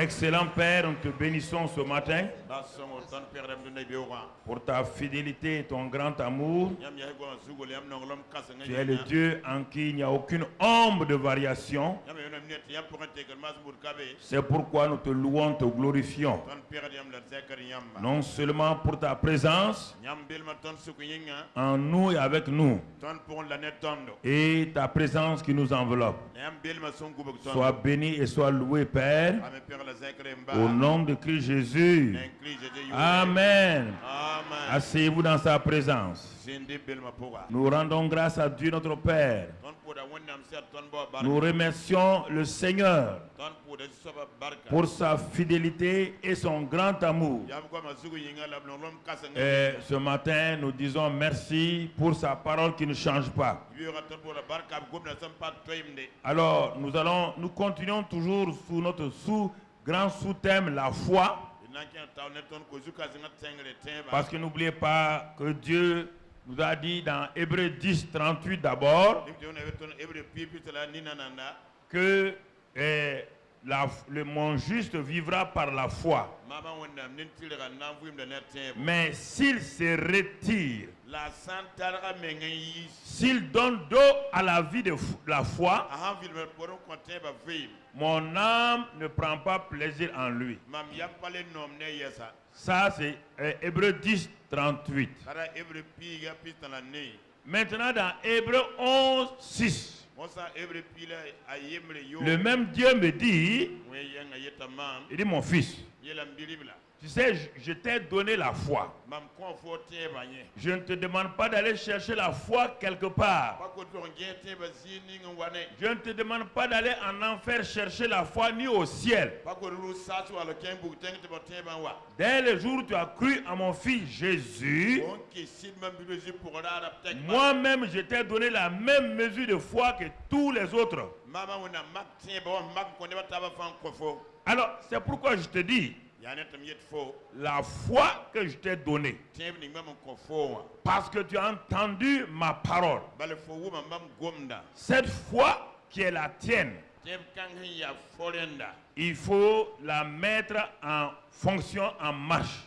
excellent Père, nous te bénissons ce matin pour ta fidélité et ton grand amour. Tu es le Dieu en qui il n'y a aucune ombre de variation. C'est pourquoi nous te louons, te glorifions. Non seulement pour ta présence en nous et avec nous, et ta présence qui nous enveloppe. Sois béni et sois loué, Père, au nom de Christ Jésus. Amen. Asseyez-vous dans sa présence. Nous rendons grâce à Dieu notre Père. Nous remercions le Seigneur pour sa fidélité et son grand amour. Et ce matin, nous disons merci pour sa parole qui ne change pas. Alors, nous continuons toujours sous notre grand sous-thème, la foi. Parce que n'oubliez pas que Dieu nous a dit dans Hébreux 10, 38 d'abord que mon juste vivra par la foi. Mais s'il se retire, s'il donne dos à la vie de la foi, mon âme ne prend pas plaisir en lui. Ça, c'est Hébreux 10, 38. Maintenant, dans Hébreux 11, 6, le même Dieu me dit, il dit, mon fils, tu sais, je t'ai donné la foi. Je ne te demande pas d'aller chercher la foi quelque part. Je ne te demande pas d'aller en enfer chercher la foi ni au ciel. Dès le jour où tu as cru à mon fils Jésus, moi-même je t'ai donné la même mesure de foi que tous les autres. Alors, c'est pourquoi je te dis, la foi que je t'ai donnée, parce que tu as entendu ma parole, cette foi qui est la tienne, il faut la mettre en fonction, en marche.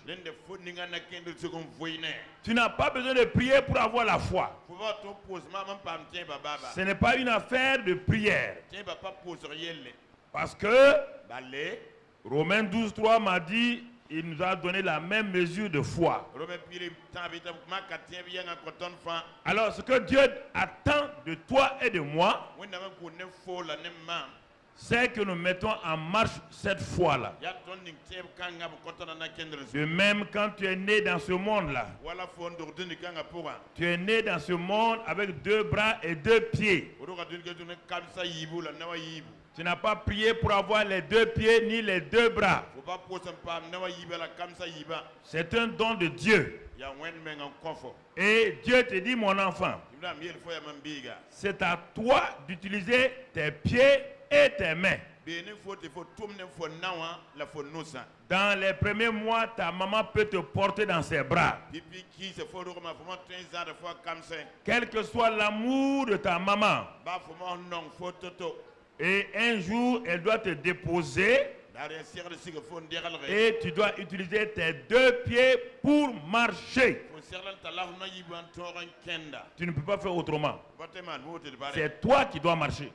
Tu n'as pas besoin de prier pour avoir la foi. Ce n'est pas une affaire de prière. Parce que Romains 12, 3 m'a dit, il nous a donné la même mesure de foi. Alors ce que Dieu attend de toi et de moi, c'est que nous mettons en marche cette foi-là. De même, quand tu es né dans ce monde-là, tu es né dans ce monde avec 2 bras et 2 pieds. Tu n'as pas prié pour avoir les 2 pieds ni les 2 bras. C'est un don de Dieu. Et Dieu te dit, mon enfant, c'est à toi d'utiliser tes pieds et tes mains. Dans les premiers mois, ta maman peut te porter dans ses bras. Quel que soit l'amour de ta maman, et un jour, elle doit te déposer et tu dois utiliser tes 2 pieds pour marcher. Tu ne peux pas faire autrement. C'est toi qui dois marcher.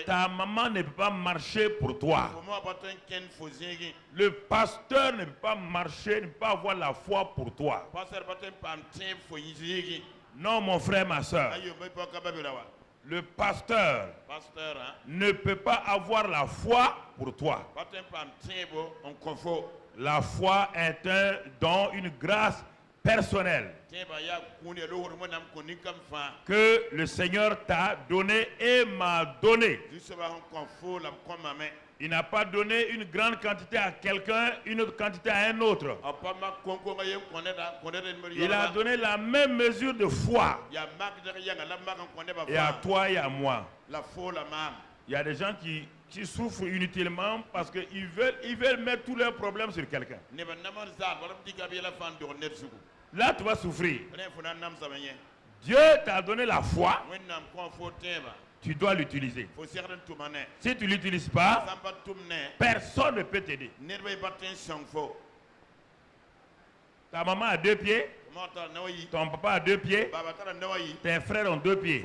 Ta maman ne peut pas marcher pour toi. Le pasteur ne peut pas marcher, ne peut pas avoir la foi pour toi. Non, mon frère, ma soeur. Le pasteur ne peut pas avoir la foi pour toi. La foi est un don, une grâce personnelle que le Seigneur t'a donné et m'a donné. Il n'a pas donné une grande quantité à quelqu'un, une autre quantité à un autre. Il a donné la même mesure de foi. Et à toi et à moi. Il y a des gens qui souffrent inutilement parce qu'ils veulent mettre tous leurs problèmes sur quelqu'un. Là, tu vas souffrir. Dieu t'a donné la foi. tu dois l'utiliser. Si tu ne l'utilises pas, personne ne peut t'aider. Ta maman a 2 pieds, ton papa a 2 pieds, tes frères ont 2 pieds.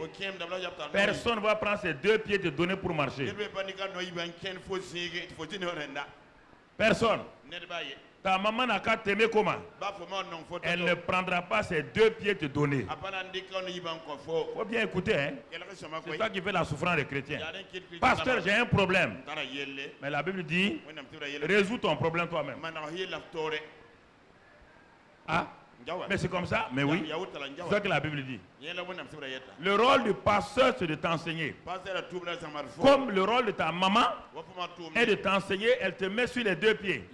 Personne ne va prendre ces 2 pieds et te donner pour marcher. Personne. Ta maman n'a qu'à t'aimer comment? Elle ne prendra pas ces 2 pieds te donner. Il faut bien écouter, hein? C'est toi qui fais la souffrance des chrétiens. Pasteur, j'ai un problème. Mais la Bible dit, résous ton problème toi-même. Ah, mais c'est comme ça? Mais oui, c'est ce que la Bible dit. Le rôle du pasteur, c'est de t'enseigner. Comme le rôle de ta maman est de t'enseigner, elle te met sur les 2 pieds.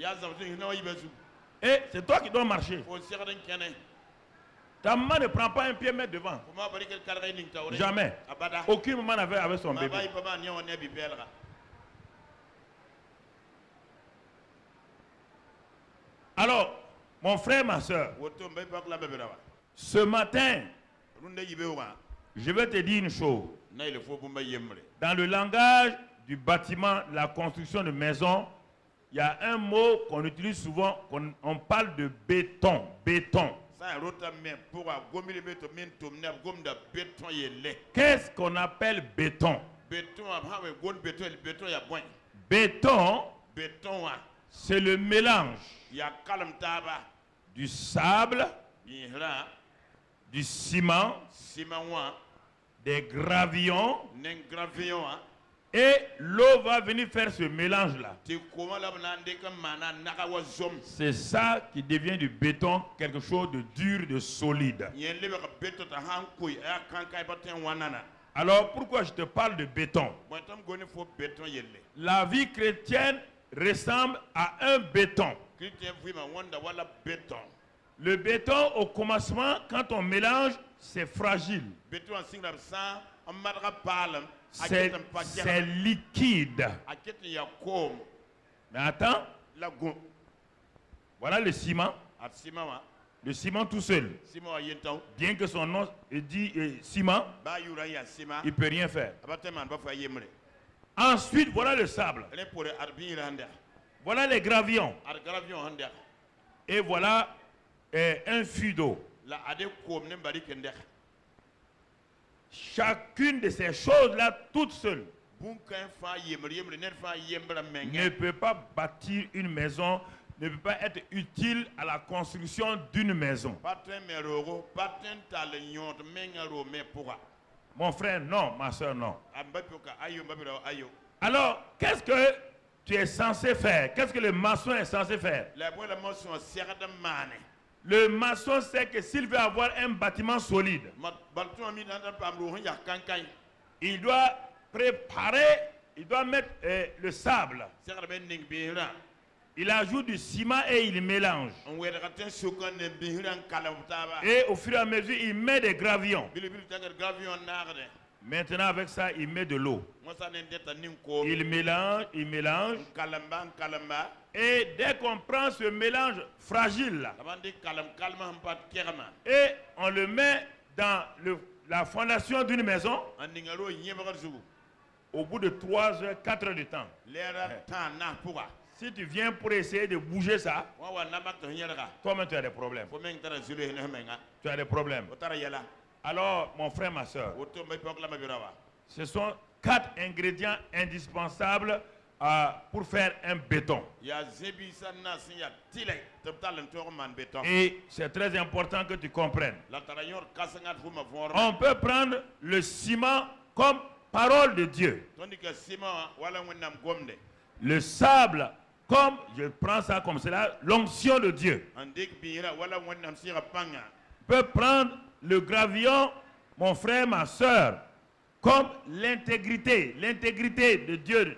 Et c'est toi qui dois marcher. Ta maman ne prend pas un pied mettre devant. Jamais. Aucune maman n'avait avec son bébé. Alors, mon frère, ma soeur, ce matin, je vais te dire une chose. Dans le langage du bâtiment, la construction de maisons, il y a un mot qu'on utilise souvent, on parle de béton. Béton. Qu'est-ce qu'on appelle béton? Béton, c'est le mélange du sable, du ciment, des gravillons, et l'eau va venir faire ce mélange-là. C'est ça qui devient du béton, quelque chose de dur, de solide. Alors pourquoi je te parle de béton? La vie chrétienne ressemble à un béton. Le béton, au commencement, quand on mélange, c'est fragile. C'est liquide. Mais attends, voilà le ciment. Le ciment tout seul, bien que son nom dit ciment, il ne peut rien faire. Ensuite, voilà le sable. Voilà les gravillons. Et voilà un fût d'eau. Chacune de ces choses-là, toute seule, ne peut pas bâtir une maison, ne peut pas être utile à la construction d'une maison. Mon frère, non. Ma soeur, non. Alors, qu'est-ce que tu es censé faire? Qu'est-ce que le maçon est censé faire? Le maçon sait que s'il veut avoir un bâtiment solide, il doit préparer, il doit mettre le sable. Il ajoute du ciment et il mélange. Et au fur et à mesure, il met des gravillons. Maintenant, avec ça, il met de l'eau. Il mélange, il mélange. Et dès qu'on prend ce mélange fragile là, et on le met dans la fondation d'une maison, au bout de 3 heures, 4 heures de temps, si tu viens pour essayer de bouger ça, toi-même tu as des problèmes. Tu as des problèmes. Alors, mon frère, ma soeur, ce sont 4 ingrédients indispensables pour faire un béton. Et c'est très important que tu comprennes. On peut prendre le ciment comme parole de Dieu. Le sable, comme je prends ça comme cela, l'onction de Dieu. On peut prendre le gravillon, mon frère, ma soeur, comme l'intégrité de Dieu.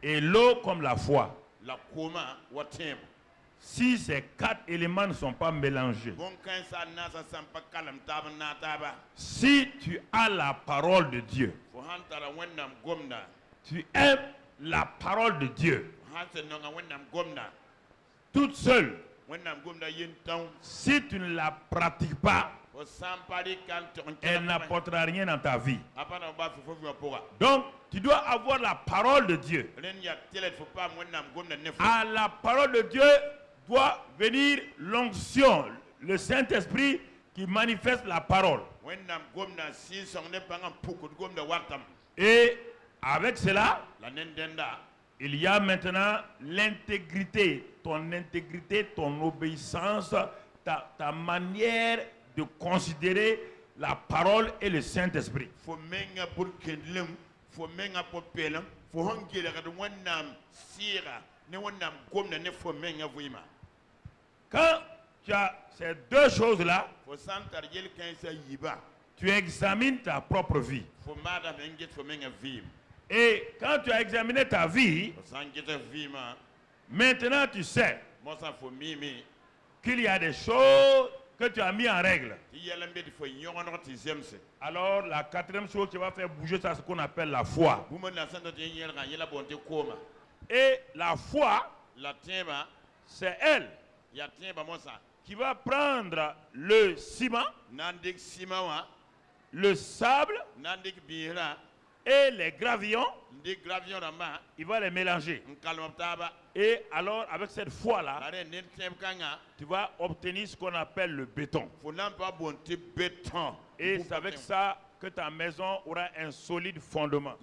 Et l'eau comme la foi. Si ces 4 éléments ne sont pas mélangés, si tu as la parole de Dieu, tu aimes la parole de Dieu, toute seule, Si tu ne la pratiques pas, elle n'apportera rien dans ta vie. Donc, tu dois avoir la parole de Dieu. À la parole de Dieu doit venir l'onction, le Saint-Esprit qui manifeste la parole. Et avec cela, il y a maintenant l'intégrité, ton obéissance, ta manière de considérer la parole et le Saint-Esprit. Quand tu as ces deux choses-là, tu examines ta propre vie. Et quand tu as examiné ta vie, maintenant tu sais qu'il y a des choses que tu as mis en règle. Alors la quatrième chose qui va faire bouger ça, c'est ce qu'on appelle la foi. Et la foi, c'est elle qui va prendre le ciment, le sable et les gravillons, il va les mélanger. Et alors, avec cette foi-là, tu vas obtenir ce qu'on appelle le béton. Et c'est avec ça que ta maison aura un solide fondement.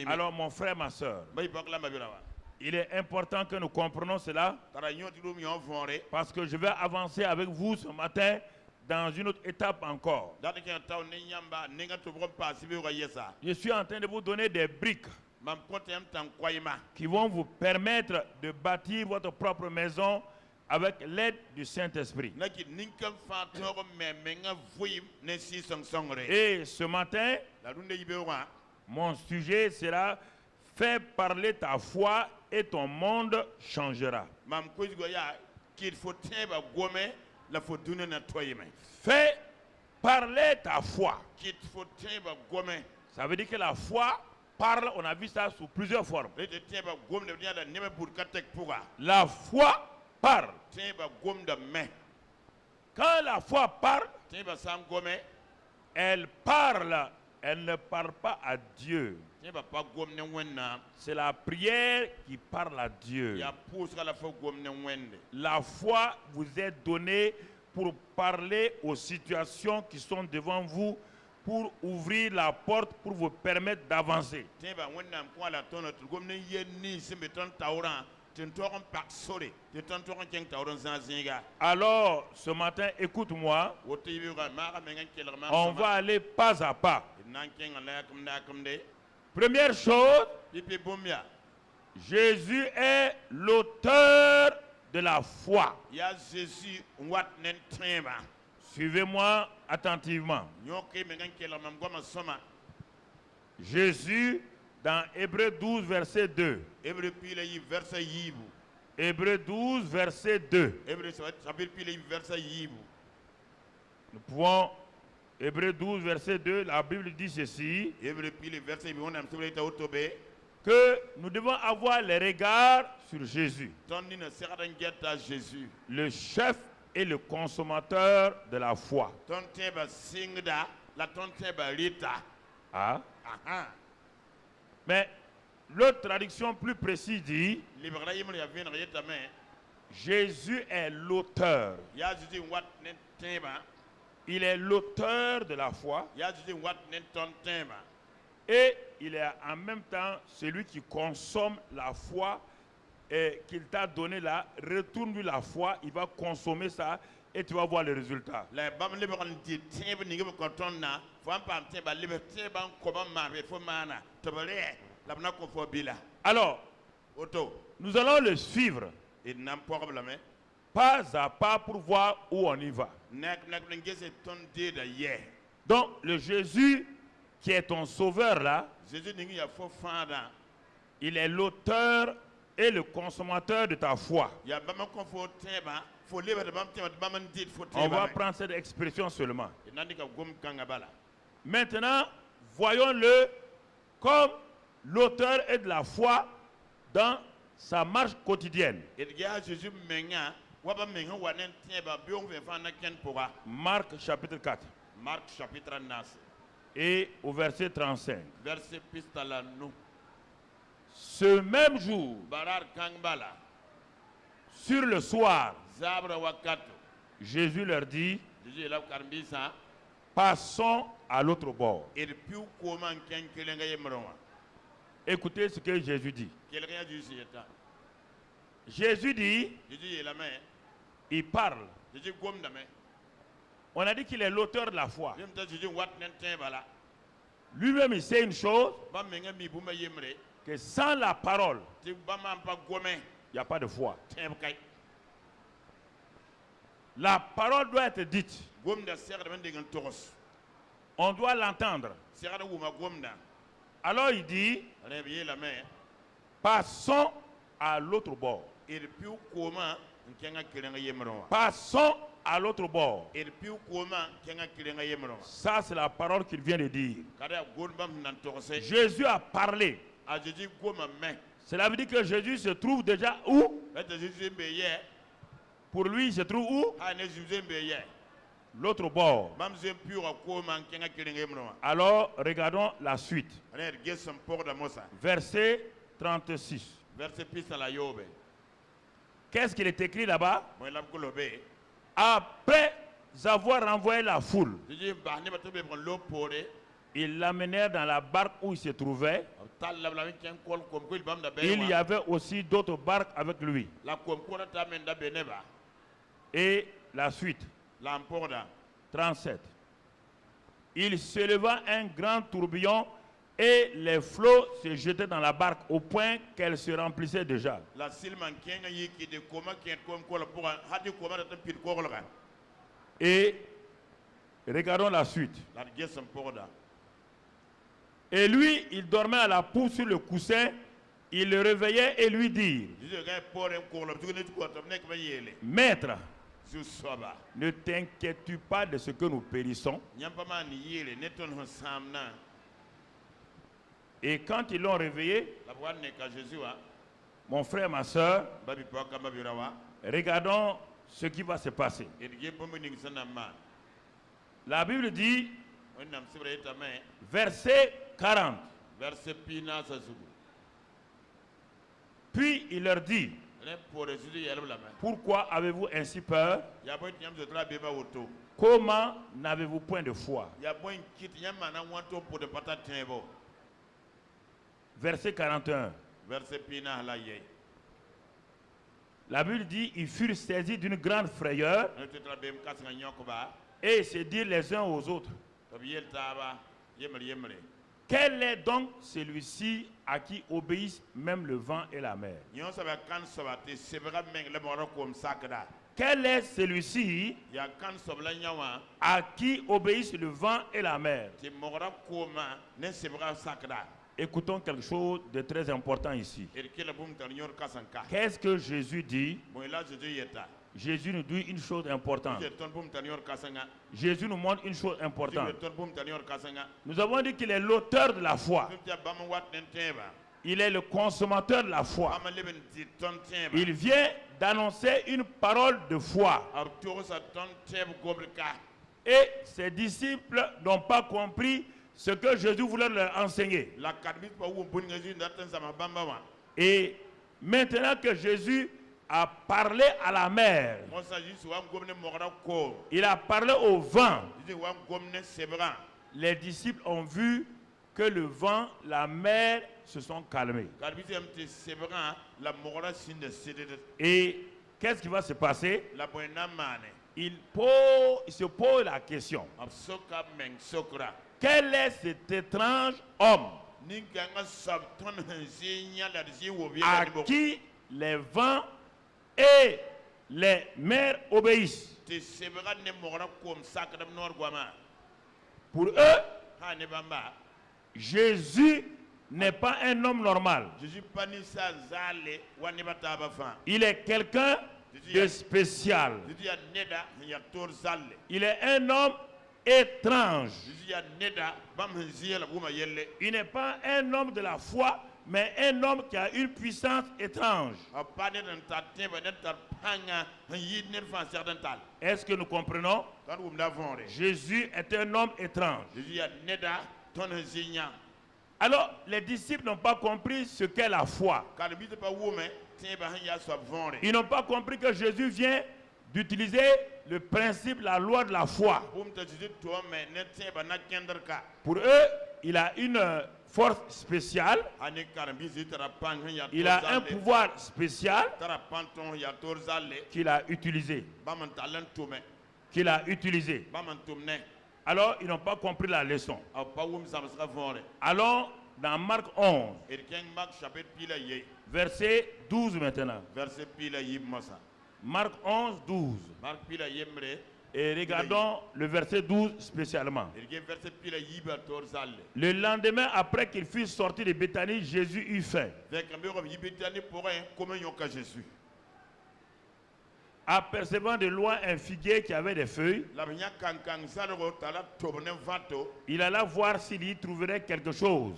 Alors, mon frère, ma soeur, il est important que nous comprenions cela, parce que je vais avancer avec vous ce matin dans une autre étape encore. Je suis en train de vous donner des briques qui vont vous permettre de bâtir votre propre maison avec l'aide du Saint-Esprit. Et ce matin, mon sujet sera « Fais parler ta foi et ton monde changera ». Fais parler ta foi. Ça veut dire que la foi parle, on a vu ça sous plusieurs formes. La foi parle. Quand la foi parle, elle parle, elle ne parle pas à Dieu. C'est la prière qui parle à Dieu. La foi vous est donnée pour parler aux situations qui sont devant vous, pour ouvrir la porte, pour vous permettre d'avancer. Alors, ce matin, écoute-moi. On va aller pas à pas. Première chose, Jésus est l'auteur de la foi. Suivez-moi attentivement. Jésus, dans Hébreux 12, verset 2. Hébreux 12, verset 2. Nous pouvons, Hébreux 12, verset 2, la Bible dit ceci, que nous devons avoir les regards sur Jésus, le chef et le consommateur de la foi. Ah. Mais l'autre traduction plus précise dit, Jésus est l'auteur. Il est l'auteur de la foi. Et il est en même temps celui qui consomme la foi et qu'il t'a donné là. Retourne-lui la foi, il va consommer ça et tu vas voir le résultat. Alors, nous allons le suivre pas à pas pour voir où on y va. Donc, le Jésus qui est ton sauveur là, il est l'auteur et le consommateur de ta foi. On va prendre cette expression seulement. Maintenant, voyons-le comme l'auteur et de la foi dans sa marche quotidienne. Marc chapitre 4. Marc chapitre 9. Et au verset 35. Ce même jour, sur le soir, Jésus leur dit, passons à l'autre bord. Écoutez ce que Jésus dit. Jésus dit, il parle. On a dit qu'il est l'auteur de la foi. Lui-même, il sait une chose, que sans la parole, il n'y a pas de foi. La parole doit être dite. On doit l'entendre. Alors il dit, passons à l'autre bord. Passons à l'autre bord. Ça, c'est la parole qu'il vient de dire. Jésus a parlé. Cela veut dire que Jésus se trouve déjà où? Pour lui, il se trouve où? L'autre bord. Alors, regardons la suite. Verset 36. Qu'est-ce qu'il est écrit là-bas? Après avoir renvoyé la foule, ils l'amenèrent dans la barque où il se trouvait. Il y avait aussi d'autres barques avec lui. Et la suite. 37. Il s'éleva un grand tourbillon et les flots se jetaient dans la barque au point qu'elle se remplissait déjà. Et regardons la suite. Et lui, il dormait à la poupe sur le coussin. Il le réveillait et lui dit, Maître, ne t'inquiètes-tu pas de ce que nous périssons? Et quand ils l'ont réveillé, mon frère, ma soeur, regardons ce qui va se passer. La Bible dit, verset 40. Puis il leur dit, pourquoi avez-vous ainsi peur? Comment n'avez-vous point de foi? Verset 41. La Bible dit, ils furent saisis d'une grande frayeur et se dirent les uns aux autres, quel est donc celui-ci à qui obéissent même le vent et la mer? Quel est celui-ci à qui obéissent le vent et la mer? Écoutons quelque chose de très important ici. Qu'est-ce que Jésus dit? Jésus nous dit une chose importante. Jésus nous montre une chose importante. Nous avons dit qu'il est l'auteur de la foi. Il est le consommateur de la foi. Il vient d'annoncer une parole de foi. Et ses disciples n'ont pas compris ce que Jésus voulait leur enseigner. Et maintenant que Jésus a parlé à la mer, il a parlé au vent, les disciples ont vu que le vent, la mer se sont calmés. Et qu'est-ce qui va se passer? Il se pose la question, quel est cet étrange homme à qui les vents et les mers obéissent? Pour eux, Jésus n'est pas un homme normal. Il est quelqu'un de spécial. Il est un homme étrange. Il n'est pas un homme de la foi mais un homme qui a une puissance étrange. Est-ce que nous comprenons? Jésus est un homme étrange. Alors, les disciples n'ont pas compris ce qu'est la foi. Ils n'ont pas compris que Jésus vient d'utiliser le principe, la loi de la foi. Pour eux, il a une force spéciale. Il a un pouvoir spécial qu'il a utilisé. Alors, ils n'ont pas compris la leçon. Allons dans Marc 11, verset 12 maintenant. Marc 11, 12. Et regardons le verset 12 spécialement. Le lendemain, après qu'il fût sorti de Béthanie, Jésus eut faim. Apercevant de loin un figuier qui avait des feuilles, il alla voir s'il y trouverait quelque chose.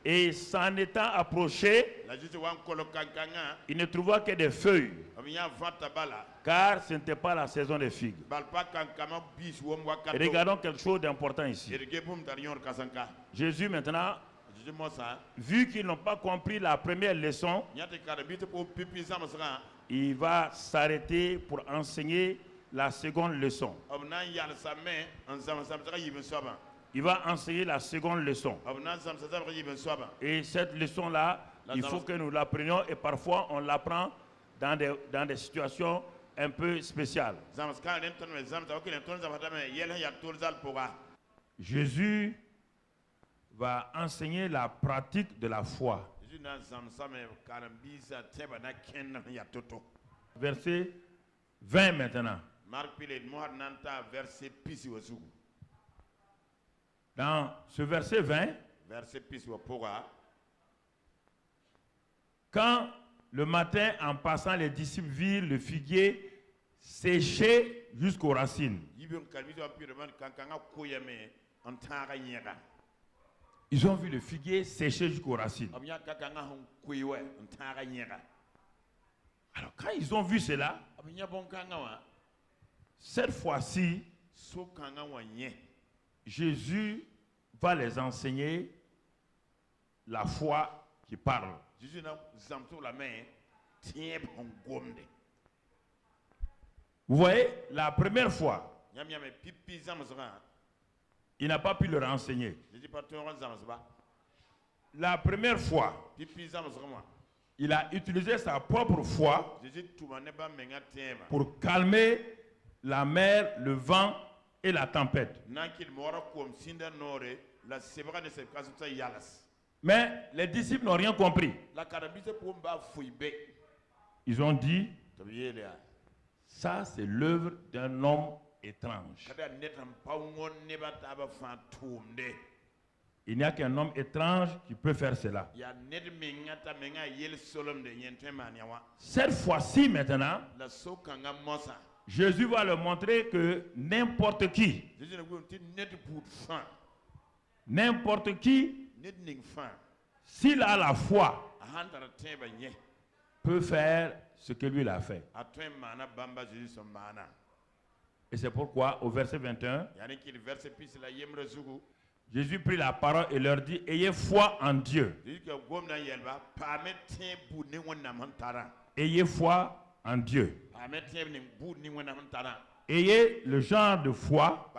Et s'en étant approché, il ne trouva que des feuilles, car ce n'était pas la saison des figues. Et regardons quelque chose d'important ici. Jésus maintenant, vu qu'ils n'ont pas compris la première leçon, il va s'arrêter pour enseigner la seconde leçon. Il va enseigner la seconde leçon. Et cette leçon-là, il faut que nous l'apprenions, et parfois on l'apprend dans des situations un peu spéciales. Jésus va enseigner la pratique de la foi. Verset 20 maintenant. Dans ce verset 20, quand le matin, en passant, les disciples virent le figuier séché jusqu'aux racines, ils ont vu le figuier séché jusqu'aux racines. Alors quand ils ont vu cela, cette fois-ci, Jésus va les enseigner la foi qui parle. Vous voyez, la première fois, il n'a pas pu leur enseigner. La première fois, il a utilisé sa propre foi pour calmer la mer, le vent et la tempête. Mais les disciples n'ont rien compris. Ils ont dit, ça c'est l'œuvre d'un homme étrange. Il n'y a qu'un homme étrange qui peut faire cela. Cette fois-ci maintenant, Jésus va leur montrer que n'importe qui, s'il a la foi, peut faire ce que lui a fait. Et c'est pourquoi au verset 21, Jésus prit la parole et leur dit, ayez foi en Dieu. Ayez foi en Dieu. Ayez le genre de foi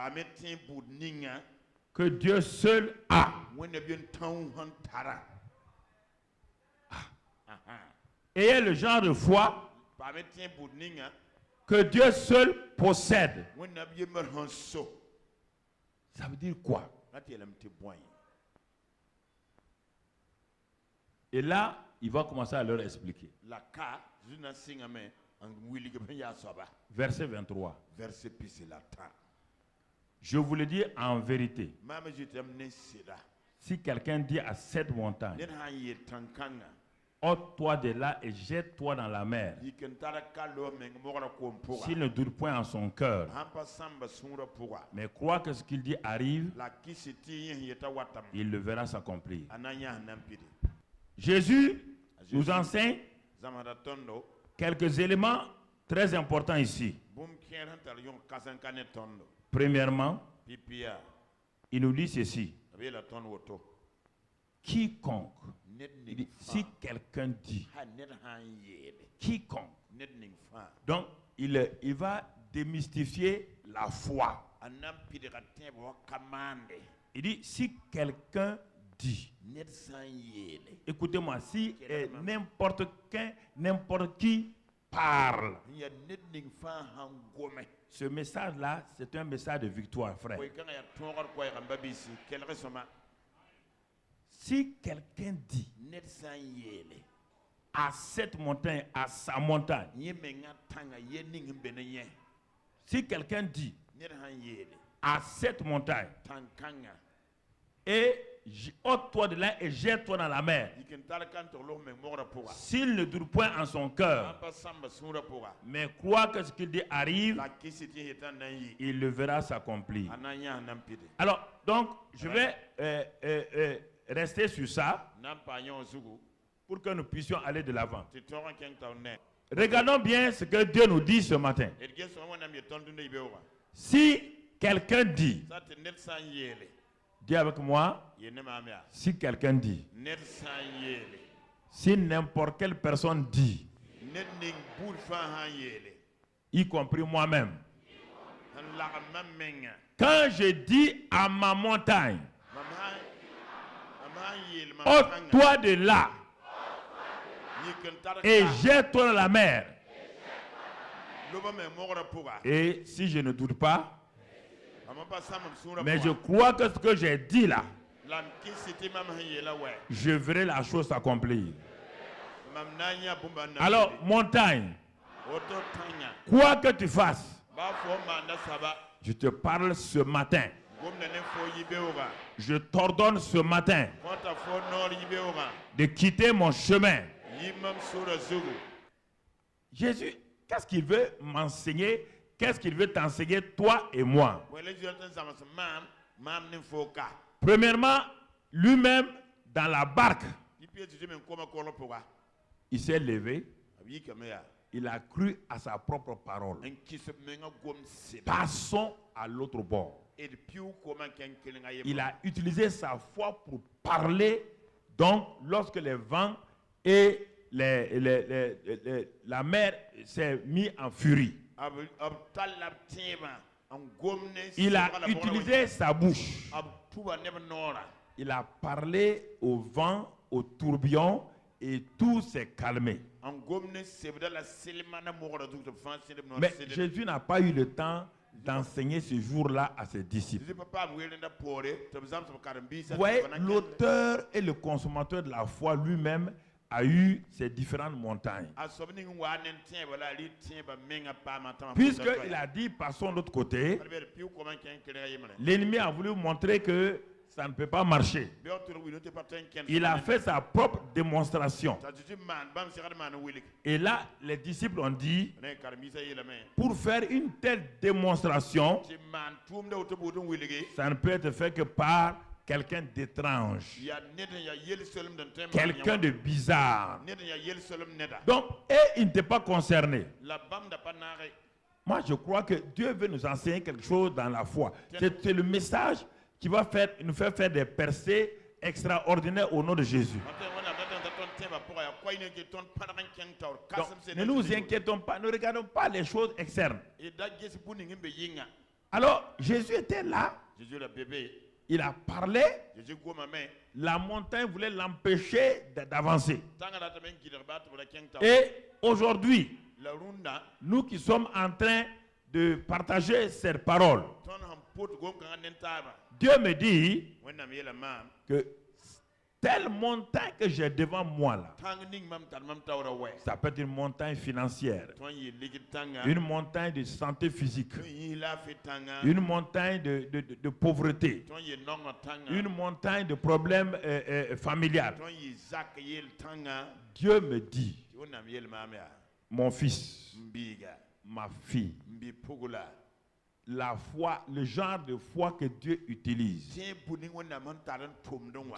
que Dieu seul a. Ayez le genre de foi que Dieu seul possède. Ça veut dire quoi? Et là, il va commencer à leur expliquer. Verset 23. Je vous le dis en vérité. Si quelqu'un dit à cette montagne, ôte-toi de là et jette-toi dans la mer. S'il ne doute point en son cœur, mais croit que ce qu'il dit arrive, il le verra s'accomplir. Jésus nous enseigne quelques éléments très importants ici. Premièrement, il nous dit ceci. Quiconque, si quelqu'un dit, quiconque, donc il va démystifier la foi. Il dit, si quelqu'un dit, écoutez-moi, si n'importe qui parle, ce message-là, c'est un message de victoire, frère. Si quelqu'un dit à cette montagne, à sa montagne, si quelqu'un dit à cette montagne, et ôte-toi de là et jette-toi dans la mer, s'il ne doute point en son cœur, mais croit que ce qu'il dit arrive, il le verra s'accomplir. Alors, donc, je vais rester sur ça pour que nous puissions aller de l'avant. Regardons bien ce que Dieu nous dit ce matin. Si quelqu'un dit, dis avec moi, si quelqu'un dit, si n'importe quelle personne dit, y compris moi-même, quand je dis à ma montagne, ôte-toi de là et jette-toi dans la mer, et si je ne doute pas, mais je crois que ce que j'ai dit là, je verrai la chose s'accomplir. Alors, montagne, quoi que tu fasses, je te parle ce matin. Je t'ordonne ce matin de quitter mon chemin. Jésus, qu'est-ce qu'il veut m'enseigner? Qu'est-ce qu'il veut t'enseigner, toi et moi? Premièrement, lui-même, dans la barque, il s'est levé. Il a cru à sa propre parole. Passons à l'autre bord. Il a utilisé sa foi pour parler. Donc, lorsque les vents et la mer s'est mis en furie, il a utilisé sa bouche. Il a parlé au vent, au tourbillon, et tout s'est calmé. Mais Jésus n'a pas eu le temps d'enseigner ce jour-là à ses disciples. Vous voyez, l'auteur et le consommateur de la foi lui-même a eu ces différentes montagnes. Puisqu'il a dit, passons de l'autre côté, l'ennemi a voulu montrer que ça ne peut pas marcher. Il a fait sa propre démonstration. Et là, les disciples ont dit, pour faire une telle démonstration, ça ne peut être fait que par quelqu'un d'étrange, quelqu'un de bizarre. Donc, il n'était pas concerné. Moi, je crois que Dieu veut nous enseigner quelque chose dans la foi. C'est le message qui va nous faire faire des percées extraordinaires au nom de Jésus. Donc, ne nous inquiétons pas, ne regardons pas les choses externes. Alors, Jésus était là. Il a parlé. La montagne voulait l'empêcher d'avancer. Et aujourd'hui, nous qui sommes en train de partager cette parole, Dieu me dit que telle montagne que j'ai devant moi là, ça peut être une montagne financière, une montagne de santé physique, une montagne de pauvreté, une montagne de problèmes familiales. Dieu me dit, mon fils, ma fille, la foi, le genre de foi que Dieu utilise.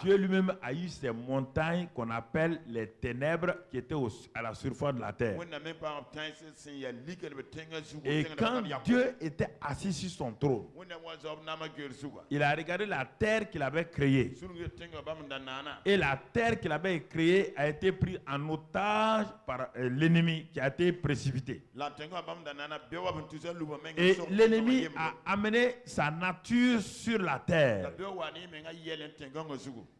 Dieu lui-même a eu ces montagnes qu'on appelle les ténèbres qui étaient à la surface de la terre. Et quand Dieu était assis sur son trône, il a regardé la terre qu'il avait créée. Et la terre qu'il avait créée a été prise en otage par l'ennemi qui a été précipité. Et l'ennemi a amené sa nature sur la terre.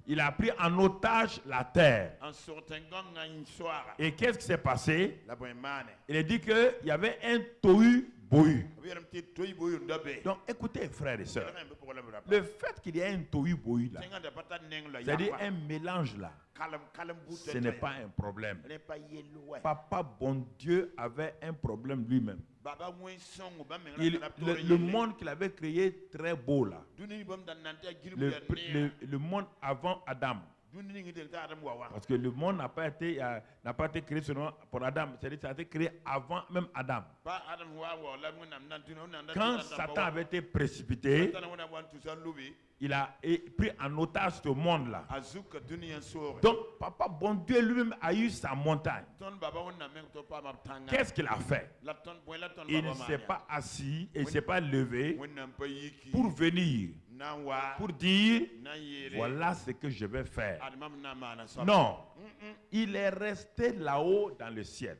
Il a pris en otage la terre. Et qu'est-ce qui s'est passé? Il a dit qu'il y avait un tohu bohu. Donc écoutez frères et sœurs, le fait qu'il y ait un tohu bohu là, c'est-à-dire un mélange là, ce n'est pas un problème. Papa bon Dieu avait un problème lui-même. Le monde qu'il avait créé très beau là, le monde avant Adam, parce que le monde n'a pas été créé seulement pour Adam, c'est-à-dire que ça a été créé avant même Adam. Quand Satan avait été précipité, il a pris en otage ce monde-là. Donc, Papa bon Dieu lui-même a eu sa montagne. Qu'est-ce qu'il a fait? Il ne s'est pas assis et il ne s'est pas levé pour venir, pour dire voilà ce que je vais faire. Non, il est resté là-haut dans le ciel.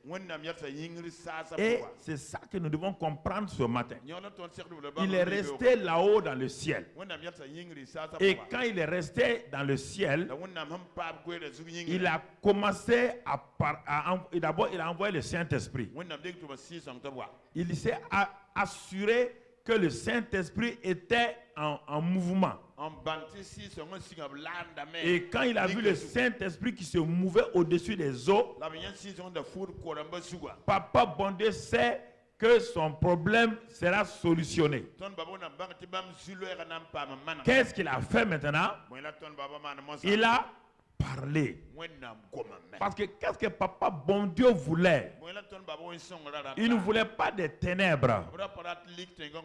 Et c'est ça que nous devons comprendre ce matin. Il est resté là-haut dans le ciel. Et quand il est resté dans le ciel, il a commencé d'abord il a envoyé le Saint-Esprit. Il s'est assuré que le Saint-Esprit était en mouvement. Et quand il a vu le Saint-Esprit qui se mouvait au-dessus des eaux, Papa bon Dieu sait que son problème sera solutionné. Qu'est-ce qu'il a fait maintenant? Il a parlé. Parce que qu'est-ce que Papa bon Dieu voulait? Il ne voulait pas des ténèbres.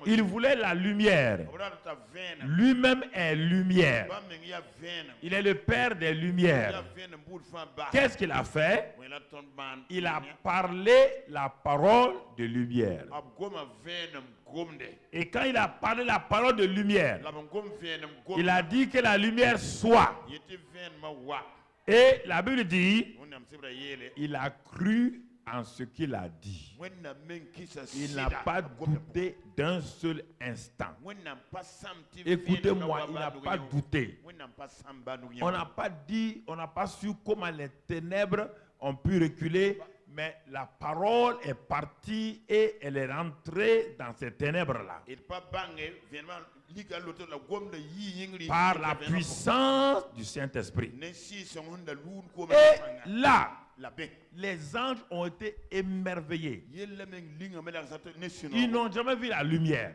Il voulait la lumière. Lui-même est lumière. Il est le Père des lumières. Qu'est-ce qu'il a fait? Il a parlé la parole de lumière. Et quand il a parlé la parole de lumière, il a dit que la lumière soit. Et la Bible dit, il a cru en ce qu'il a dit. Il n'a pas douté d'un seul instant. Écoutez-moi, il n'a pas douté. On n'a pas dit, on n'a pas su comment les ténèbres ont pu reculer, mais la parole est partie et elle est rentrée dans ces ténèbres-là. Par la puissance du Saint-Esprit. Et là, les anges ont été émerveillés. Ils n'ont jamais vu la lumière.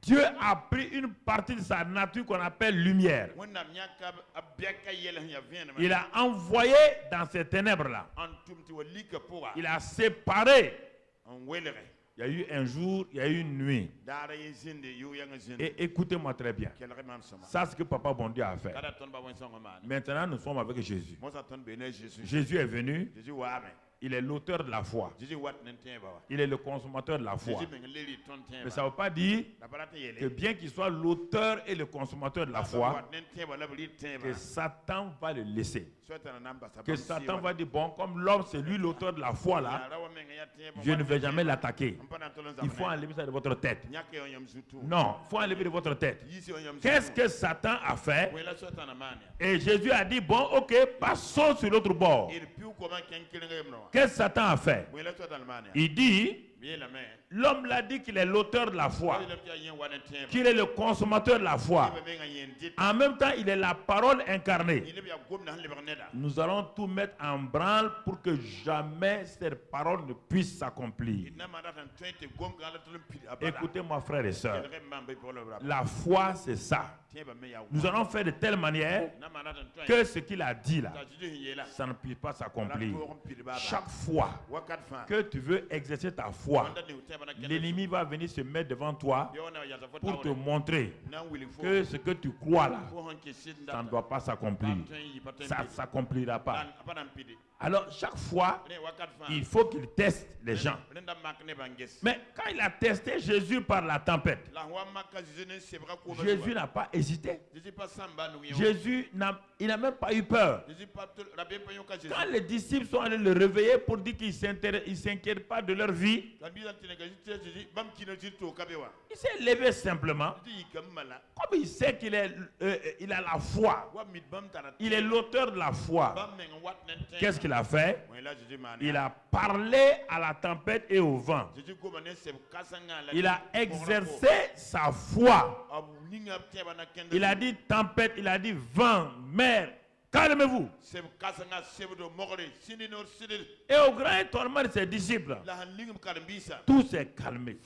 Dieu a pris une partie de sa nature qu'on appelle lumière. Il a envoyé dans ces ténèbres-là. Il a séparé. Il y a eu un jour, il y a eu une nuit. Et écoutez-moi très bien. Ça, c'est ce que Papa bon Dieu a fait. Maintenant, nous sommes avec Jésus. Jésus est venu. Il est l'auteur de la foi. Il est le consommateur de la foi. Mais ça ne veut pas dire que bien qu'il soit l'auteur et le consommateur de la foi, que Satan va le laisser. Que Satan va dire, bon, comme l'homme c'est lui l'auteur de la foi là, je ne vais jamais l'attaquer. Il faut enlever ça de votre tête. Non, il faut enlever de votre tête. Qu'est-ce que Satan a fait? Et Jésus a dit, bon, ok, passons sur l'autre bord. Qu'est-ce que Satan a fait? Il dit, L'homme l'a dit qu'il est l'auteur de la foi, qu'il est le consommateur de la foi. En même temps, il est la parole incarnée. Nous allons tout mettre en branle pour que jamais cette parole ne puisse s'accomplir. Écoutez-moi, frères et sœurs. La foi, c'est ça. Nous allons faire de telle manière que ce qu'il a dit là, ça ne puisse pas s'accomplir. Chaque fois que tu veux exercer ta foi, l'ennemi va venir se mettre devant toi pour te montrer que ce que tu crois là, ça ne doit pas s'accomplir. Ça ne s'accomplira pas. Alors chaque fois, il faut qu'il teste les gens. Mais quand il a testé Jésus par la tempête, Jésus n'a pas hésité. Jésus n'a même pas eu peur. Quand les disciples sont allés le réveiller pour dire qu'ils ne s'inquiètent pas de leur vie, il s'est levé simplement. Comme il sait qu'il a la foi, il est l'auteur de la foi. Qu'est-ce qu'il a fait? Il a parlé à la tempête et au vent. Il a exercé sa foi. Il a dit tempête, il a dit vent, mer, calmez-vous. Et au grand étonnement de ses disciples, tout s'est calmé.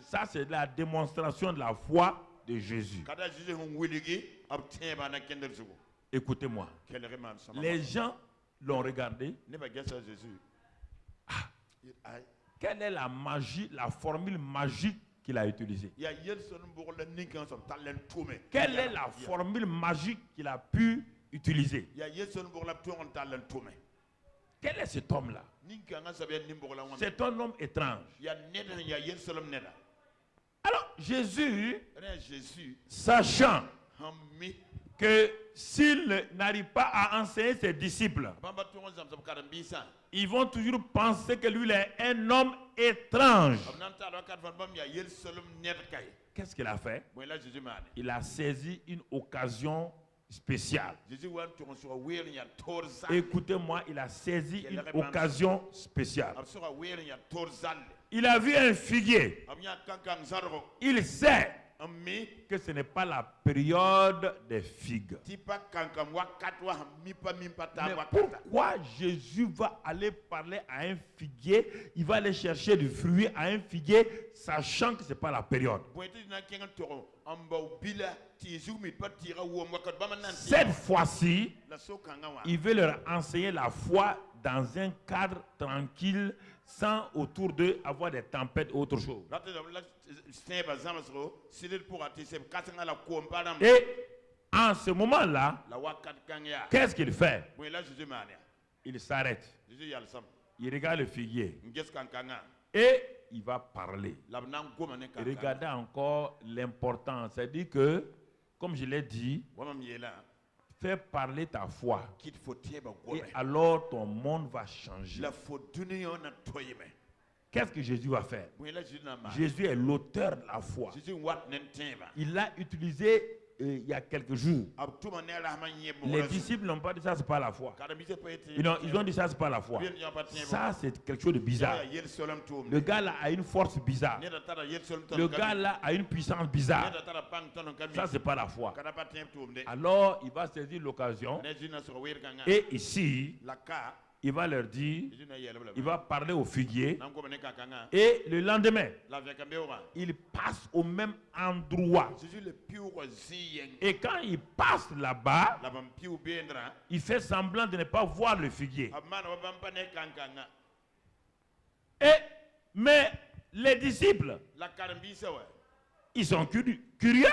Ça, c'est la démonstration de la foi de Jésus. Écoutez-moi. Les gens l'ont regardé. Quelle est la magie, la formule magique qu'il a utilisée? Quelle est la formule magique qu'il a pu utiliser? Quel est cet homme-là? C'est un homme étrange. Alors Jésus, sachant que s'il n'arrive pas à enseigner ses disciples, ils vont toujours penser que lui est un homme étrange. Qu'est-ce qu'il a fait? Il a saisi une occasion spéciale. Écoutez-moi, il a saisi une occasion spéciale. Il a vu un figuier. Il sait que ce n'est pas la période des figues. Mais pourquoi Jésus va aller parler à un figuier? Il va aller chercher du fruit à un figuier, sachant que ce n'est pas la période. Cette fois-ci, il veut leur enseigner la foi dans un cadre tranquille, sans autour d'eux avoir des tempêtes ou autre chose. Et en ce moment-là, qu'est-ce qu'il fait? Il s'arrête. Il regarde le figuier. Et il va parler. Et regardez encore l'importance. C'est-à-dire que, comme je l'ai dit, fais parler ta foi. Et alors ton monde va changer. Qu'est-ce que Jésus va faire? Jésus est l'auteur de la foi. Il l'a utilisé il y a quelques jours. Les disciples n'ont pas dit ça, c'est pas la foi. Ils ont dit ça, c'est pas la foi. Ça, c'est quelque chose de bizarre. Le gars là a une force bizarre. Le gars là a une puissance bizarre. Ça, c'est pas la foi. Alors, il va saisir l'occasion. Et ici, il va leur dire, il va parler au figuier. Et le lendemain, il passe au même endroit. Et quand il passe là-bas, il fait semblant de ne pas voir le figuier. Mais les disciples, ils sont curieux.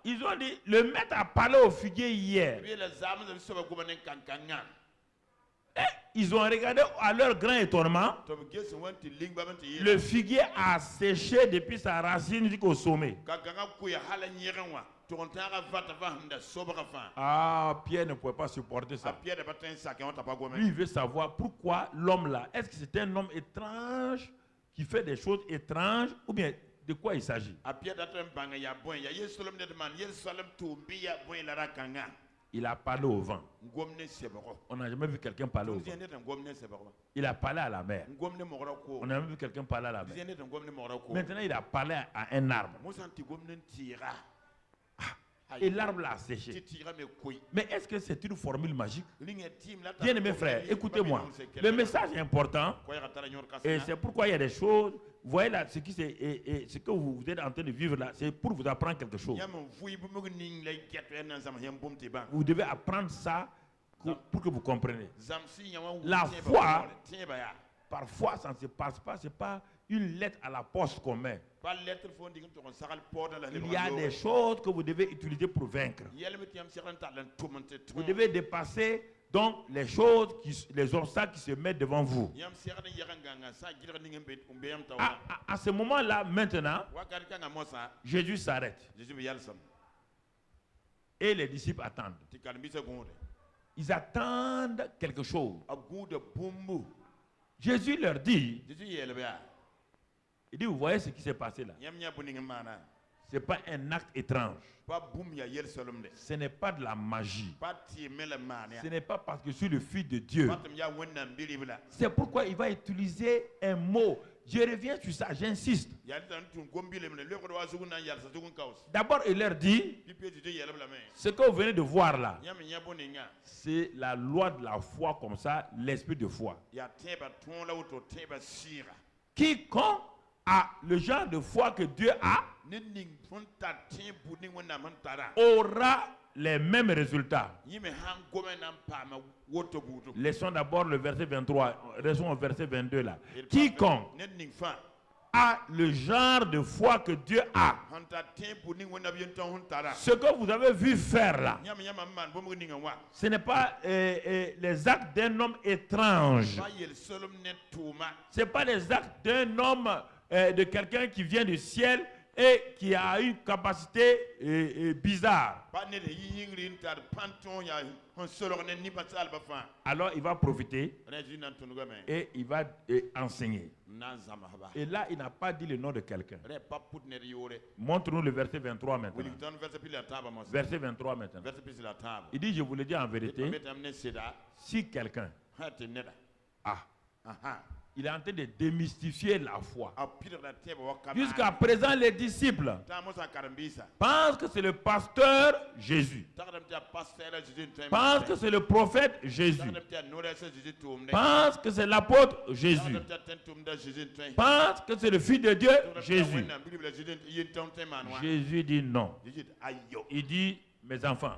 Ils ont dit, le maître a parlé au figuier hier. Et ils ont regardé à leur grand étonnement. Le figuier a séché depuis sa racine jusqu'au sommet. Ah, Pierre ne pouvait pas supporter ça. Lui, il veut savoir pourquoi l'homme là, est-ce que c'est un homme étrange qui fait des choses étranges ou bien de quoi il s'agit? Il a parlé au vent. On n'a jamais vu quelqu'un parler au vent. Il a parlé à la mer. On n'a jamais vu quelqu'un parler à la mer. Maintenant, il a parlé à un arbre. Et l'arbre l'a séché. Mais est-ce que c'est une formule magique? Bien aimés frères, écoutez-moi. Le message est important. Et c'est pourquoi il y a des choses. Vous voyez là, ce que vous êtes en train de vivre là, c'est pour vous apprendre quelque chose. Vous devez apprendre ça pour que vous compreniez. La foi, parfois, ça ne se passe pas. Ce n'est pas une lettre à la poste qu'on met. Il y a des choses que vous devez utiliser pour vaincre. Vous devez dépasser donc les choses, les obstacles qui se mettent devant vous. À ce moment-là, maintenant, Jésus s'arrête. Et les disciples attendent. Ils attendent quelque chose. Jésus leur dit, il dit, vous voyez ce qui s'est passé là? Ce n'est pas un acte étrange. Ce n'est pas de la magie. Ce n'est pas parce que je suis le Fils de Dieu. C'est pourquoi il va utiliser un mot. Je reviens sur ça, j'insiste. D'abord, il leur dit, ce que vous venez de voir là, c'est la loi de la foi comme ça, l'esprit de foi. Quiconque a le genre de foi que Dieu a aura les mêmes résultats. Laissons d'abord le verset 23, restons au verset 22 là. Quiconque a le genre de foi que Dieu a, ce que vous avez vu faire là, ce n'est pas les actes d'un homme étrange. Ce n'est pas les actes d'un homme de quelqu'un qui vient du ciel et qui a une capacité bizarre. Alors il va profiter et il va enseigner. Et là, il n'a pas dit le nom de quelqu'un. Montre-nous le verset 23 maintenant. Verset 23 maintenant. Il dit, je vous le dis en vérité, si quelqu'un il est en train de démystifier la foi. Jusqu'à présent, les disciples pensent que c'est le pasteur Jésus. Pensent que c'est le prophète Jésus. Pensent que c'est l'apôtre Jésus. Pensent que c'est le Fils de Dieu Jésus. Jésus dit non. Il dit, mes enfants,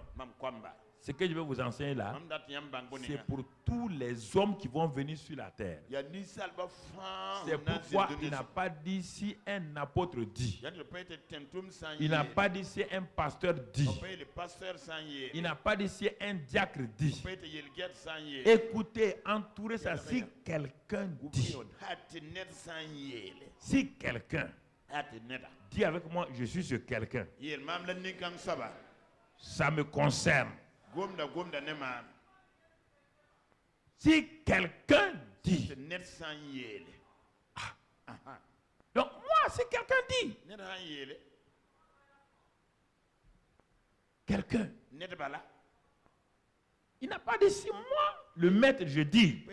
ce que je vais vous enseigner là, c'est pour tous les hommes qui vont venir sur la terre. C'est pourquoi il n'a pas dit si un apôtre dit. Il n'a pas dit si un pasteur dit. Il n'a pas dit si un diacre dit. Écoutez, entourez ça si quelqu'un dit. Si quelqu'un dit avec moi, je suis ce quelqu'un. Ça me concerne. Si quelqu'un dit, donc moi, si quelqu'un dit, quelqu'un, il n'a pas dit si moi, le maître, je dis.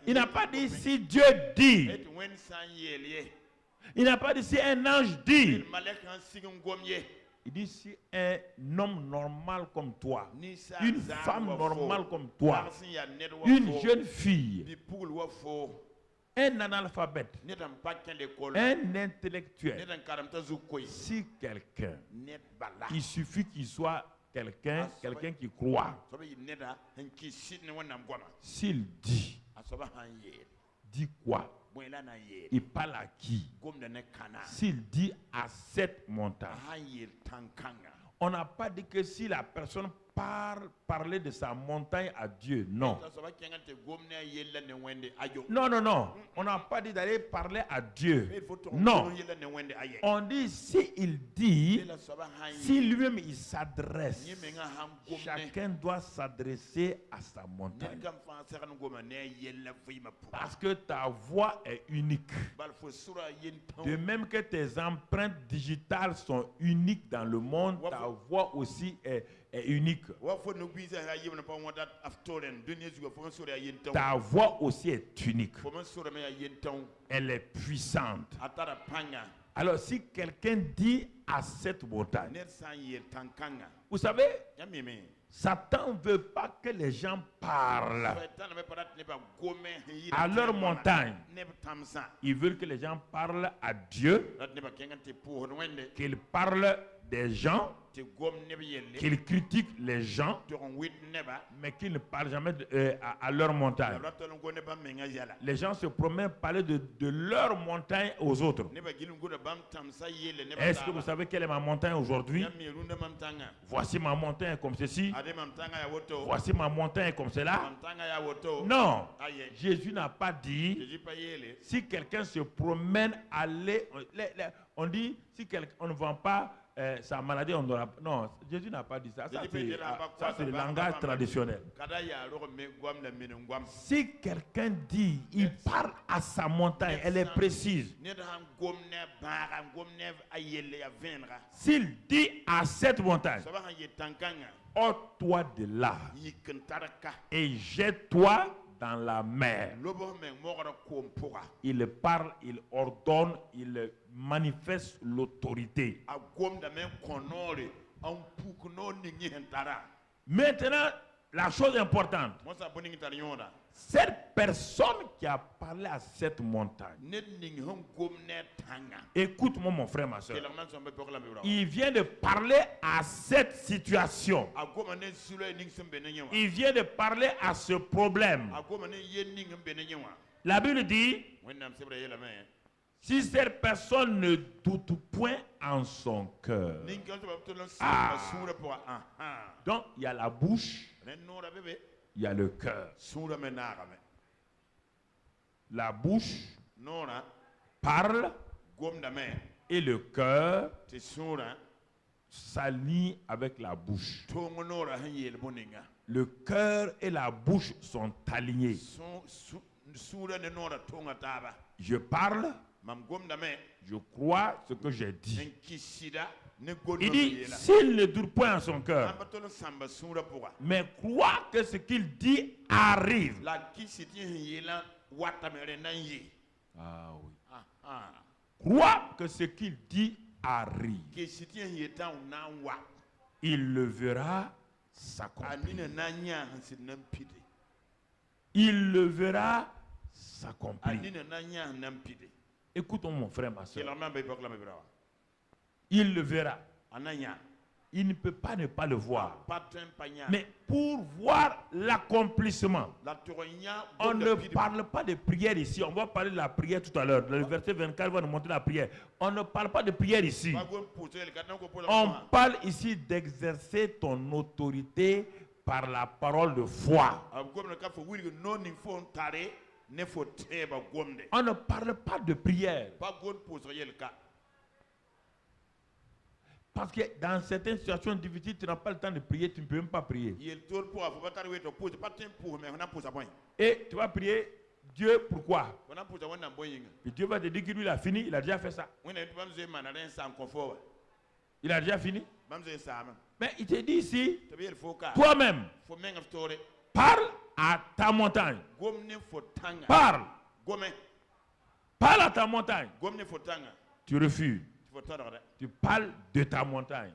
Il n'a pas dit si Dieu dit. Il n'a pas dit si un ange dit. Il dit si un homme normal comme toi, une femme normale comme toi, une jeune fille, un analphabète, un intellectuel, si quelqu'un, il suffit qu'il soit quelqu'un qui croit. S'il dit quoi? Il parle à qui? S'il dit à cette montagne. On n'a pas dit que si la personne parler de sa montagne à Dieu. Non. Non. On n'a pas dit d'aller parler à Dieu. Non. On dit s'il dit, si lui-même il s'adresse, chacun doit s'adresser à sa montagne. Parce que ta voix est unique. De même que tes empreintes digitales sont uniques dans le monde, ta voix aussi est est unique. Ta voix aussi est unique. Elle est puissante. Alors si quelqu'un dit à cette montagne, vous savez, Satan ne veut pas que les gens parlent à leur montagne. Il veut que les gens parlent à Dieu, qu'ils parlent des gens, qu'ils critiquent les gens, mais qu'ils ne parlent jamais à leur montagne. Les gens se promènent parler de leur montagne aux autres. Est-ce que vous savez quelle est ma montagne aujourd'hui? Voici ma montagne comme ceci. Voici ma montagne comme cela. Non, Jésus n'a pas dit si quelqu'un se promène aller. On dit si quelqu'un ne vend pas sa maladie, on aura. Non, Jésus n'a pas dit ça. Ça, c'est le langage traditionnel. Si quelqu'un dit, il parle à sa montagne, elle est précise. S'il dit à cette montagne, ôte-toi de là et jette-toi dans la mer. Il parle, il ordonne, il manifeste l'autorité. Maintenant, la chose importante, cette personne qui a parlé à cette montagne, écoute-moi mon frère, ma soeur, il vient de parler à cette situation, il vient de parler à ce problème. La Bible dit, si cette personne ne doute point en son cœur. Donc il y a la bouche, il y a le cœur. La bouche parle et le cœur s'aligne avec la bouche. Le cœur et la bouche sont alignés. Je parle, je crois ce que j'ai dit. Il dit, s'il ne doute point en son cœur, mais croit que ce qu'il dit arrive. Ah oui. Croit que ce qu'il dit arrive. Il le verra s'accomplir. Il le verra s'accomplir. Écoutons mon frère, ma soeur. Il le verra. Il ne peut pas ne pas le voir. Mais pour voir l'accomplissement, on ne parle pas de prière ici. On va parler de la prière tout à l'heure. Le verset 24 va nous montrer la prière. On ne parle pas de prière ici. On parle ici d'exercer ton autorité par la parole de foi. On ne parle pas de prière. Parce que dans certaines situations difficiles, tu n'as pas le temps de prier, tu ne peux même pas prier. Et tu vas prier, Dieu, pourquoi? Et Dieu va te dire que lui, il a fini, il a déjà fait ça. Il a déjà fini. Mais il te dit ici, toi-même, parle à ta montagne. Parle. Parle à ta montagne. Tu refuses. Tu parles de ta montagne.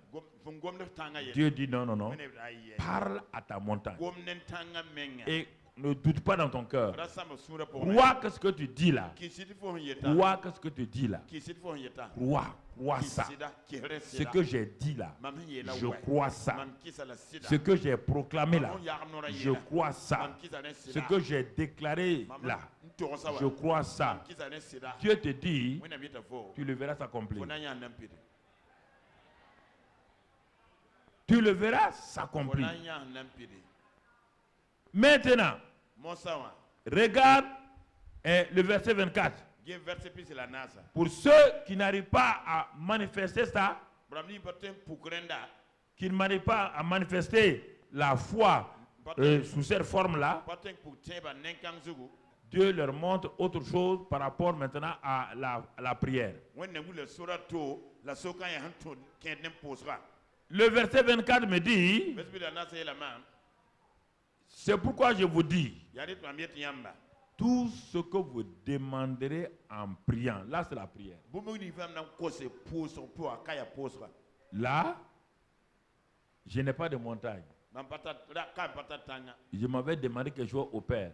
Dieu dit non, non, non. Parle à ta montagne. Et ne doute pas dans ton cœur. Crois que ce que tu dis là. Crois que ce que tu dis là. Crois ça. Ce que j'ai dit là. Je crois ça. Ce que j'ai proclamé là. Je crois ça. Ce que j'ai déclaré là. Je crois ça. Dieu te dit, tu le verras s'accomplir. Tu le verras s'accomplir. Maintenant, regarde le verset 24. Pour ceux qui n'arrivent pas à manifester ça, qui n'arrivent pas à manifester la foi sous cette forme-là, Dieu leur montre autre chose par rapport maintenant à la prière. Le verset 24 me dit, c'est pourquoi je vous dis, tout ce que vous demanderez en priant, là c'est la prière. Là, je n'ai pas de montagne. Je m'avais demandé quelque chose au Père.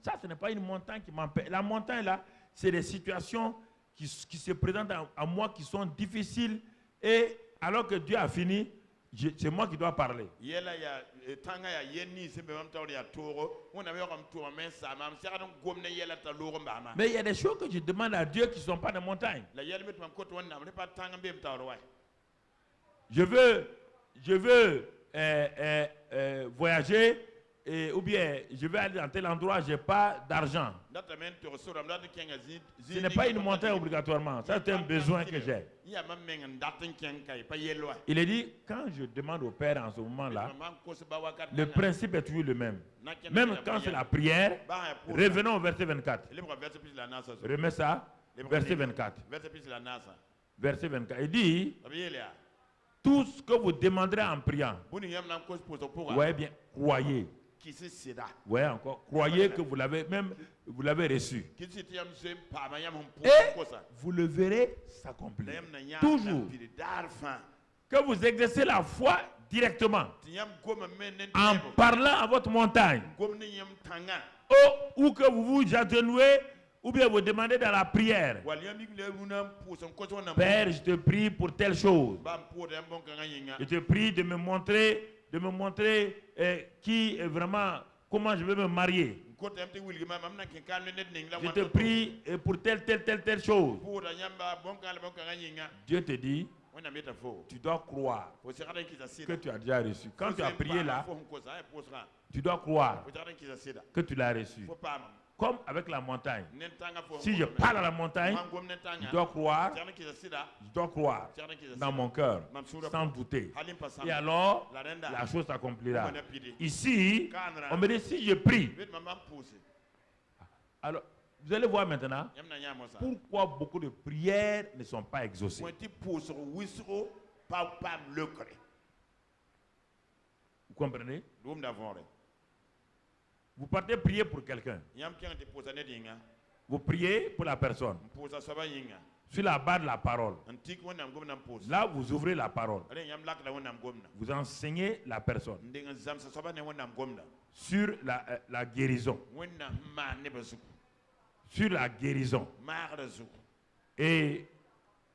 Ça, ce n'est pas une montagne qui m'empêche. La montagne là, c'est des situations qui se présentent à moi qui sont difficiles. Et alors que Dieu a fini, c'est moi qui dois parler. Mais il y a des choses que je demande à Dieu qui ne sont pas des montagnes. Je veux voyager ou bien je vais aller dans tel endroit, je n'ai pas d'argent. Ce n'est pas une montagne obligatoirement, c'est un besoin que j'ai. Il est dit, quand je demande au Père en ce moment-là, le principe est toujours le même. Même quand c'est la prière, revenons au verset 24. Remets ça, verset 24. Verset 24. Il dit, tout ce que vous demanderez en priant, ouais, bien, croyez. Ouais, encore, croyez que vous l'avez reçu. Et vous le verrez s'accomplir. Toujours. Que vous exercez la foi directement. En parlant à votre montagne. Ou que vous vous atténuez. Ou bien vous demandez dans la prière, Père, je te prie pour telle chose. Je te prie de me montrer qui est vraiment, comment je vais me marier. Je te prie pour telle chose. Dieu te dit, tu dois croire que tu as déjà reçu. Quand tu as prié là, tu dois croire que tu l'as reçu. Comme avec la montagne. Si je parle à la montagne, je dois croire dans mon cœur, sans douter. Et alors, la chose s'accomplira. Ici, on me dit, si je prie, alors, vous allez voir maintenant pourquoi beaucoup de prières ne sont pas exaucées. Vous comprenez? Vous partez prier pour quelqu'un. Vous priez pour la personne. Sur la base de la parole. Là, vous ouvrez la parole. Vous enseignez la personne. Sur la guérison. Sur la guérison. Et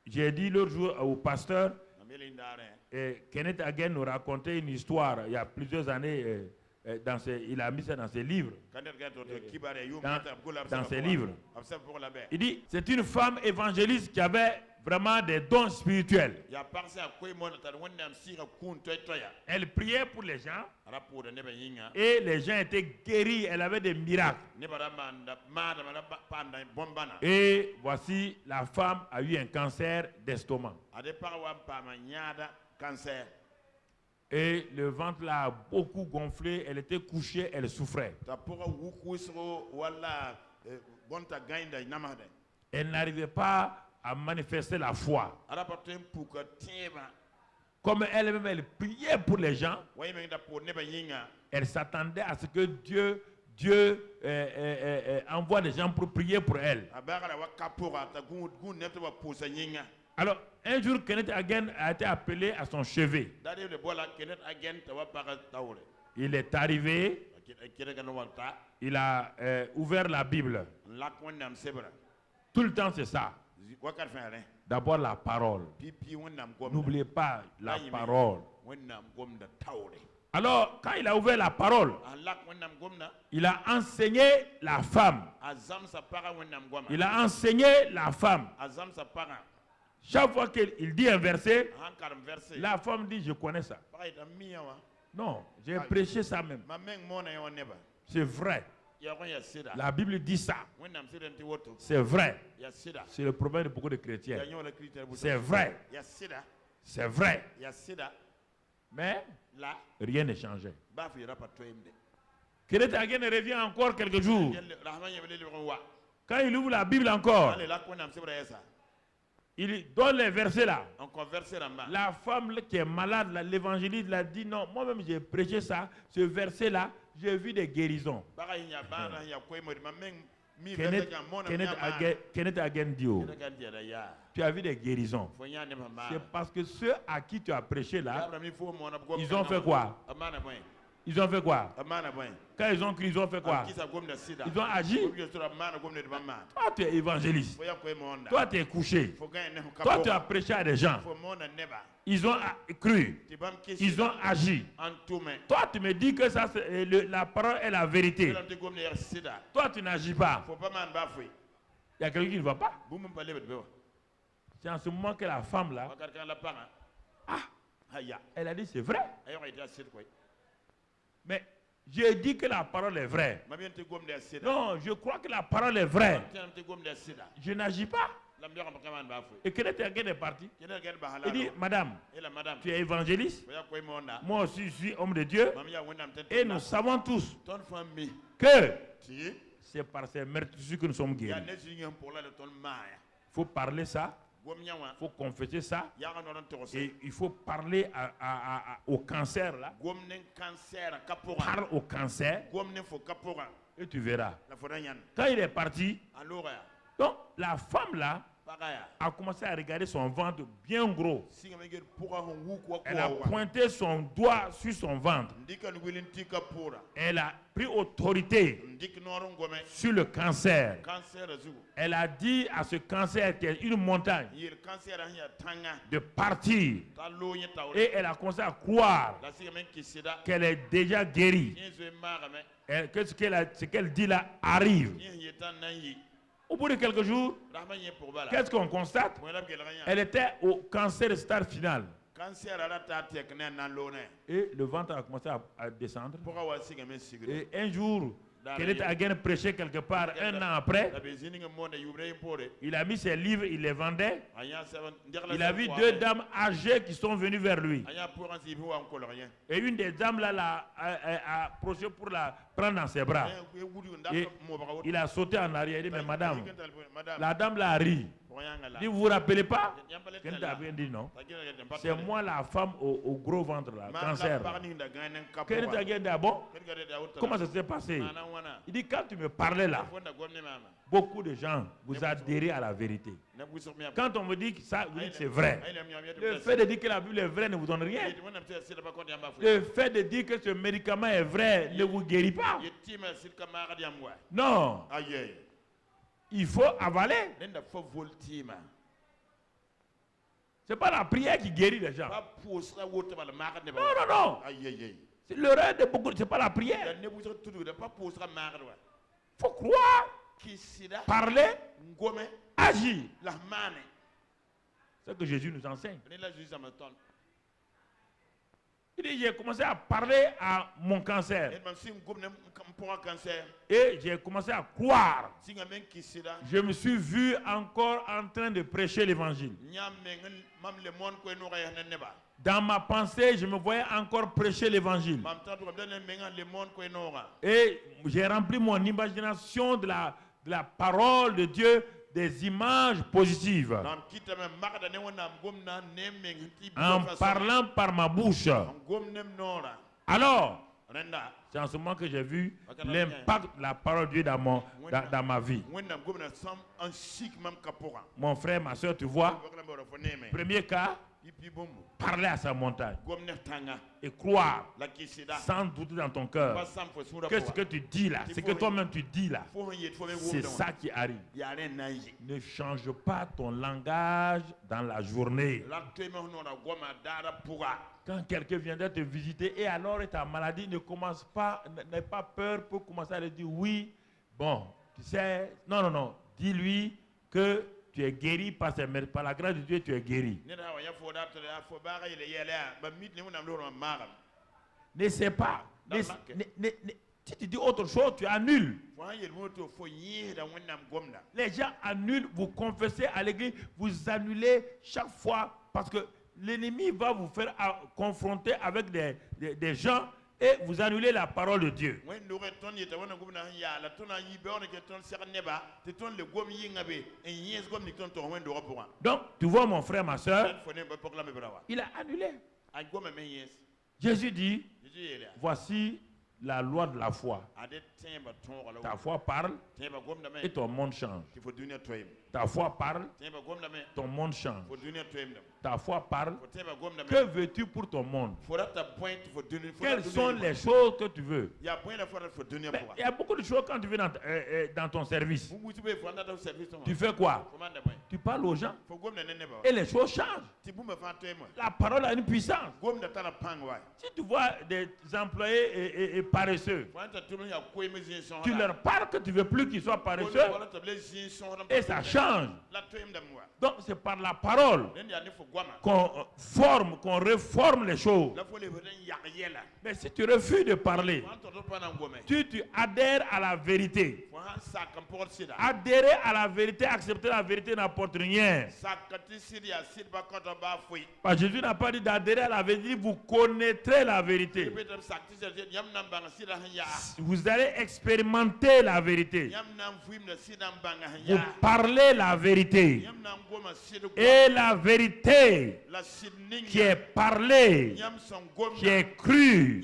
j'ai dit l'autre jour au pasteur, Kenneth Hagin nous racontait une histoire il y a plusieurs années. Il a mis ça dans ses livres. Dans ses livres. Il dit, c'est une femme évangéliste qui avait vraiment des dons spirituels. Elle priait pour les gens et les gens étaient guéris. Elle avait des miracles. Et voici, la femme a eu un cancer d'estomac. Et le ventre là a beaucoup gonflé, elle était couchée, elle souffrait. Elle n'arrivait pas à manifester la foi. Comme elle-même, elle priait pour les gens, elle s'attendait à ce que Dieu envoie des gens pour prier pour elle. Alors, un jour, Kenneth Hagin a été appelé à son chevet. Il est arrivé, il a ouvert la Bible. Tout le temps, c'est ça. D'abord, la parole. N'oubliez pas la parole. Alors, quand il a ouvert la parole, il a enseigné la femme. Il a enseigné la femme. Chaque fois qu'il dit un verset, la femme dit, je connais ça. Non, j'ai prêché ça même. C'est vrai. La Bible dit ça. C'est vrai. C'est le problème de beaucoup de chrétiens. C'est vrai. C'est vrai. Mais rien n'est changé. Kenneth Hagin revient encore quelques jours. Quand il ouvre la Bible encore, Il donne les versets là. La femme qui est malade, l'évangéliste l'a dit non, moi-même j'ai prêché ça, ce verset là, j'ai vu des guérisons. Kenneth Agendio, tu as vu des guérisons. C'est parce que ceux à qui tu as prêché là, ils ont fait quoi? Ils ont fait quoi? Quand ils ont crié, ils ont fait quoi? Ils ont agi. Toi, tu es évangéliste. Toi, tu es couché. Toi, tu as prêché à des gens. Ils ont cru. Ils ont agi. Toi, tu me dis que ça, la parole est la vérité. Toi, tu n'agis pas. Il y a quelqu'un qui ne va pas. C'est en ce moment que la femme là, elle a dit c'est vrai. Mais j'ai dit que la parole est vraie. Non, je crois que la parole est vraie. Je n'agis pas. Et Kenneth est parti. Il dit, madame, tu es évangéliste. Moi aussi, je suis homme de Dieu. Et nous savons tous que c'est par ces meurtrissures que nous sommes guéris. Il faut parler ça. Il faut confesser ça. Et il faut parler au cancer là. Parle au cancer. Et tu verras. Quand il est parti, donc la femme là a commencé à regarder son ventre bien gros. Elle a pointé son doigt sur son ventre. Elle a pris autorité sur le cancer. Elle a dit à ce cancer qui est une montagne de partir. Et elle a commencé à croire qu'elle est déjà guérie. Que ce qu'elle dit là arrive. Au bout de quelques jours, qu'est-ce qu'on constate? Elle était au cancer stade final. Et le ventre a commencé à descendre. Et un jour, Kenneth Hagin prêchait quelque part un an après. Il a mis ses livres, il les vendait. Il a vu deux dames âgées qui sont venues vers lui. Et une des dames là a approché pour la prendre dans ses bras. Et il a sauté en arrière. Il dit, mais madame, la dame l'a ri. Il dit, vous vous rappelez pas? Kenneth Hagin dit non. C'est moi la femme au gros ventre là, cancer. Kenneth Hagin dit, ah bon? Comment ça s'est passé? Il dit, quand tu me parlais là, beaucoup de gens vous adhérez à la vérité. Quand on me dit que ça, vous dites que c'est vrai. Le fait de dire que la Bible est vraie ne vous donne rien. Le fait de dire que ce médicament est vrai ne vous guérit pas. Non. Il faut avaler. C'est pas la prière qui guérit les gens. Non, non, non. C'est l'erreur de beaucoup. C'est pas la prière. Il faut croire, parler, agir. C'est ce que Jésus nous enseigne. Il dit, j'ai commencé à parler à mon cancer. Et j'ai commencé à croire. Je me suis vu encore en train de prêcher l'évangile. Dans ma pensée, je me voyais encore prêcher l'évangile. Et j'ai rempli mon imagination de la parole de Dieu, des images positives. En parlant par ma bouche. Alors, c'est en ce moment que j'ai vu l'impact de la parole de Dieu dans ma vie. Mon frère, ma soeur, tu vois, premier cas, parler à sa montagne et croire sans douter dans ton cœur que ce que tu dis là, ce que toi-même tu dis là, c'est ça qui arrive. Ne change pas ton langage dans la journée. Quand quelqu'un viendra te visiter et alors ta maladie, ne commence pas, n'aie pas peur pour commencer à lui dire oui, bon, tu sais, non, non, non, dis-lui que tu es guéri par la grâce de Dieu, tu es guéri. Ne sais pas. Si tu dis autre chose, tu annules. Les gens annulent, vous confessez à l'église, vous annulez chaque fois parce que l'ennemi va vous faire confronter avec des gens et vous annulez la parole de Dieu. Donc, tu vois mon frère, ma soeur, il a annulé. Jésus dit, voici la loi de la foi. Ta foi parle et ton monde change. Ta foi parle, ton monde change. Ta foi parle, que veux-tu pour ton monde? Quelles sont les choses que tu veux? Mais il y a beaucoup de choses quand tu veux dans ton service. Tu fais quoi? Tu parles aux gens et les choses changent. La parole a une puissance. Si tu vois des employés et paresseux, tu leur parles que tu ne veux plus qu'ils soient paresseux et ça change. Donc c'est par la parole qu'on forme, qu'on réforme les choses. Mais si tu refuses de parler, tu adhères à la vérité. Adhérer à la vérité, accepter la vérité n'apporte rien. Parce que Jésus n'a pas dit d'adhérer à la vérité, vous connaîtrez la vérité. Vous allez expérimenter la vérité. Vous parlez la vérité. Et la vérité qui est parlée, qui est crue,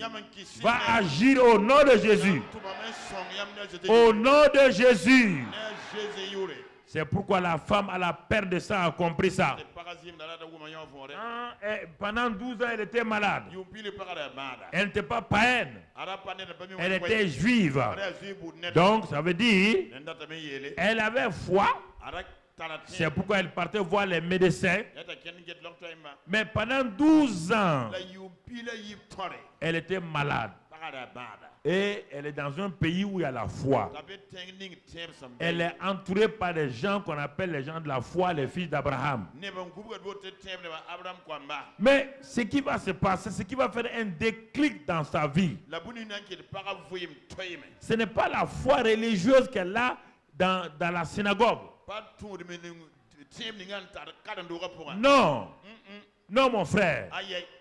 va agir au nom de Jésus. Au nom de Jésus. C'est pourquoi la femme à la perte de sang a compris ça. Pendant 12 ans, elle était malade. Elle n'était pas païenne. Elle était juive. Donc, ça veut dire, elle avait foi. C'est pourquoi elle partait voir les médecins. Mais pendant 12 ans, elle était malade. Et elle est dans un pays où il y a la foi. Elle est entourée par des gens qu'on appelle les gens de la foi, les fils d'Abraham. Mais ce qui va se passer, ce qui va faire un déclic dans sa vie, ce n'est pas la foi religieuse qu'elle a dans la synagogue. Non. Non, mon frère.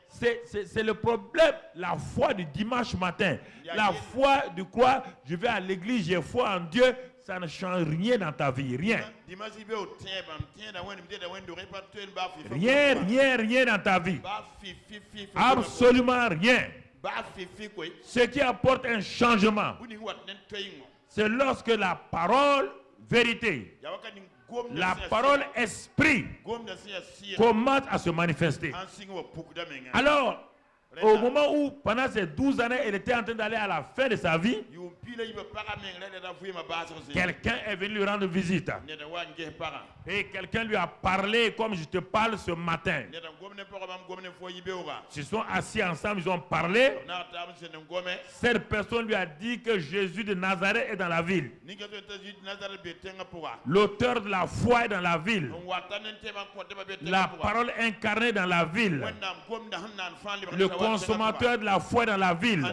C'est le problème, la foi du dimanche matin. La foi de quoi je vais à l'église, j'ai foi en Dieu, ça ne change rien dans ta vie, rien. Rien dans ta vie. Absolument rien. Ce qui apporte un changement, c'est lorsque la parole vérité, la parole esprit commence à se manifester. Alors, au moment où, pendant ces 12 années, elle était en train d'aller à la fin de sa vie, quelqu'un est venu lui rendre visite. Et quelqu'un lui a parlé comme je te parle ce matin. Ils sont assis ensemble, ils ont parlé. Cette personne lui a dit que Jésus de Nazareth est dans la ville. L'auteur de la foi est dans la ville. La parole incarnée dans la ville. Le consommateur de la foi est dans la ville.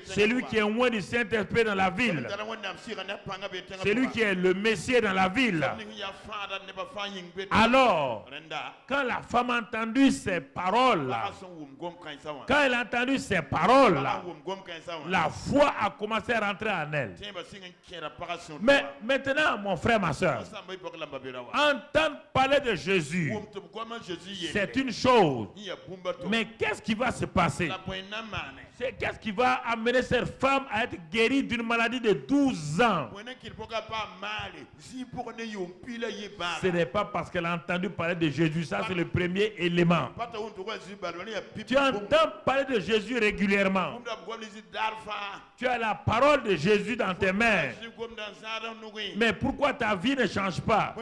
Celui qui est loin du Saint-Esprit dans la ville. Celui qui est le Messie dans la ville. Alors, quand la femme a entendu ces paroles, quand elle a entendu ces paroles, la foi a commencé à rentrer en elle. Mais maintenant, mon frère, ma soeur, entendre parler de Jésus, c'est une chose. Mais qu'est-ce qui va se passer? Qu'est-ce qui va amener cette femme à être guérie d'une maladie de 12 ans? Ce n'est pas parce qu'elle a entendu parler de Jésus. Ça, c'est le premier élément. Tu entends parler de Jésus régulièrement. Tu as la parole de Jésus dans tes mains. Mais pourquoi ta vie ne change pas?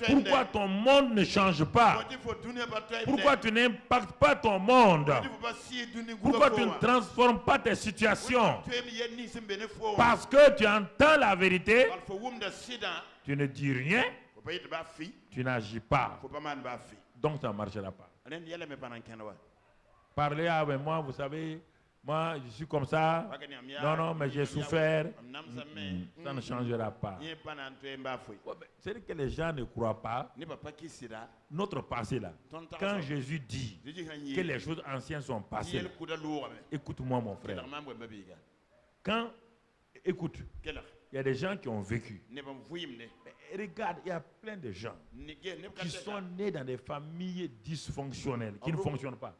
Pourquoi ton monde ne change pas? Pourquoi tu n'impactes pas ton monde? Pourquoi tu ne transformes pas tes situations? Parce que tu entends la vérité, tu ne dis rien, tu n'agis pas. Donc ça ne marchera pas. Parler avec moi, vous savez, Moi, je suis comme ça. Non, non, mais j'ai souffert. Ça ne changera pas. C'est que les gens ne croient pas. Notre passé là. Quand Jésus dit que les choses anciennes sont passées, écoute-moi mon frère. Quand, écoute, il y a des gens qui ont vécu. Regarde, il y a plein de gens qui sont nés dans des familles dysfonctionnelles, qui ne fonctionnent pas.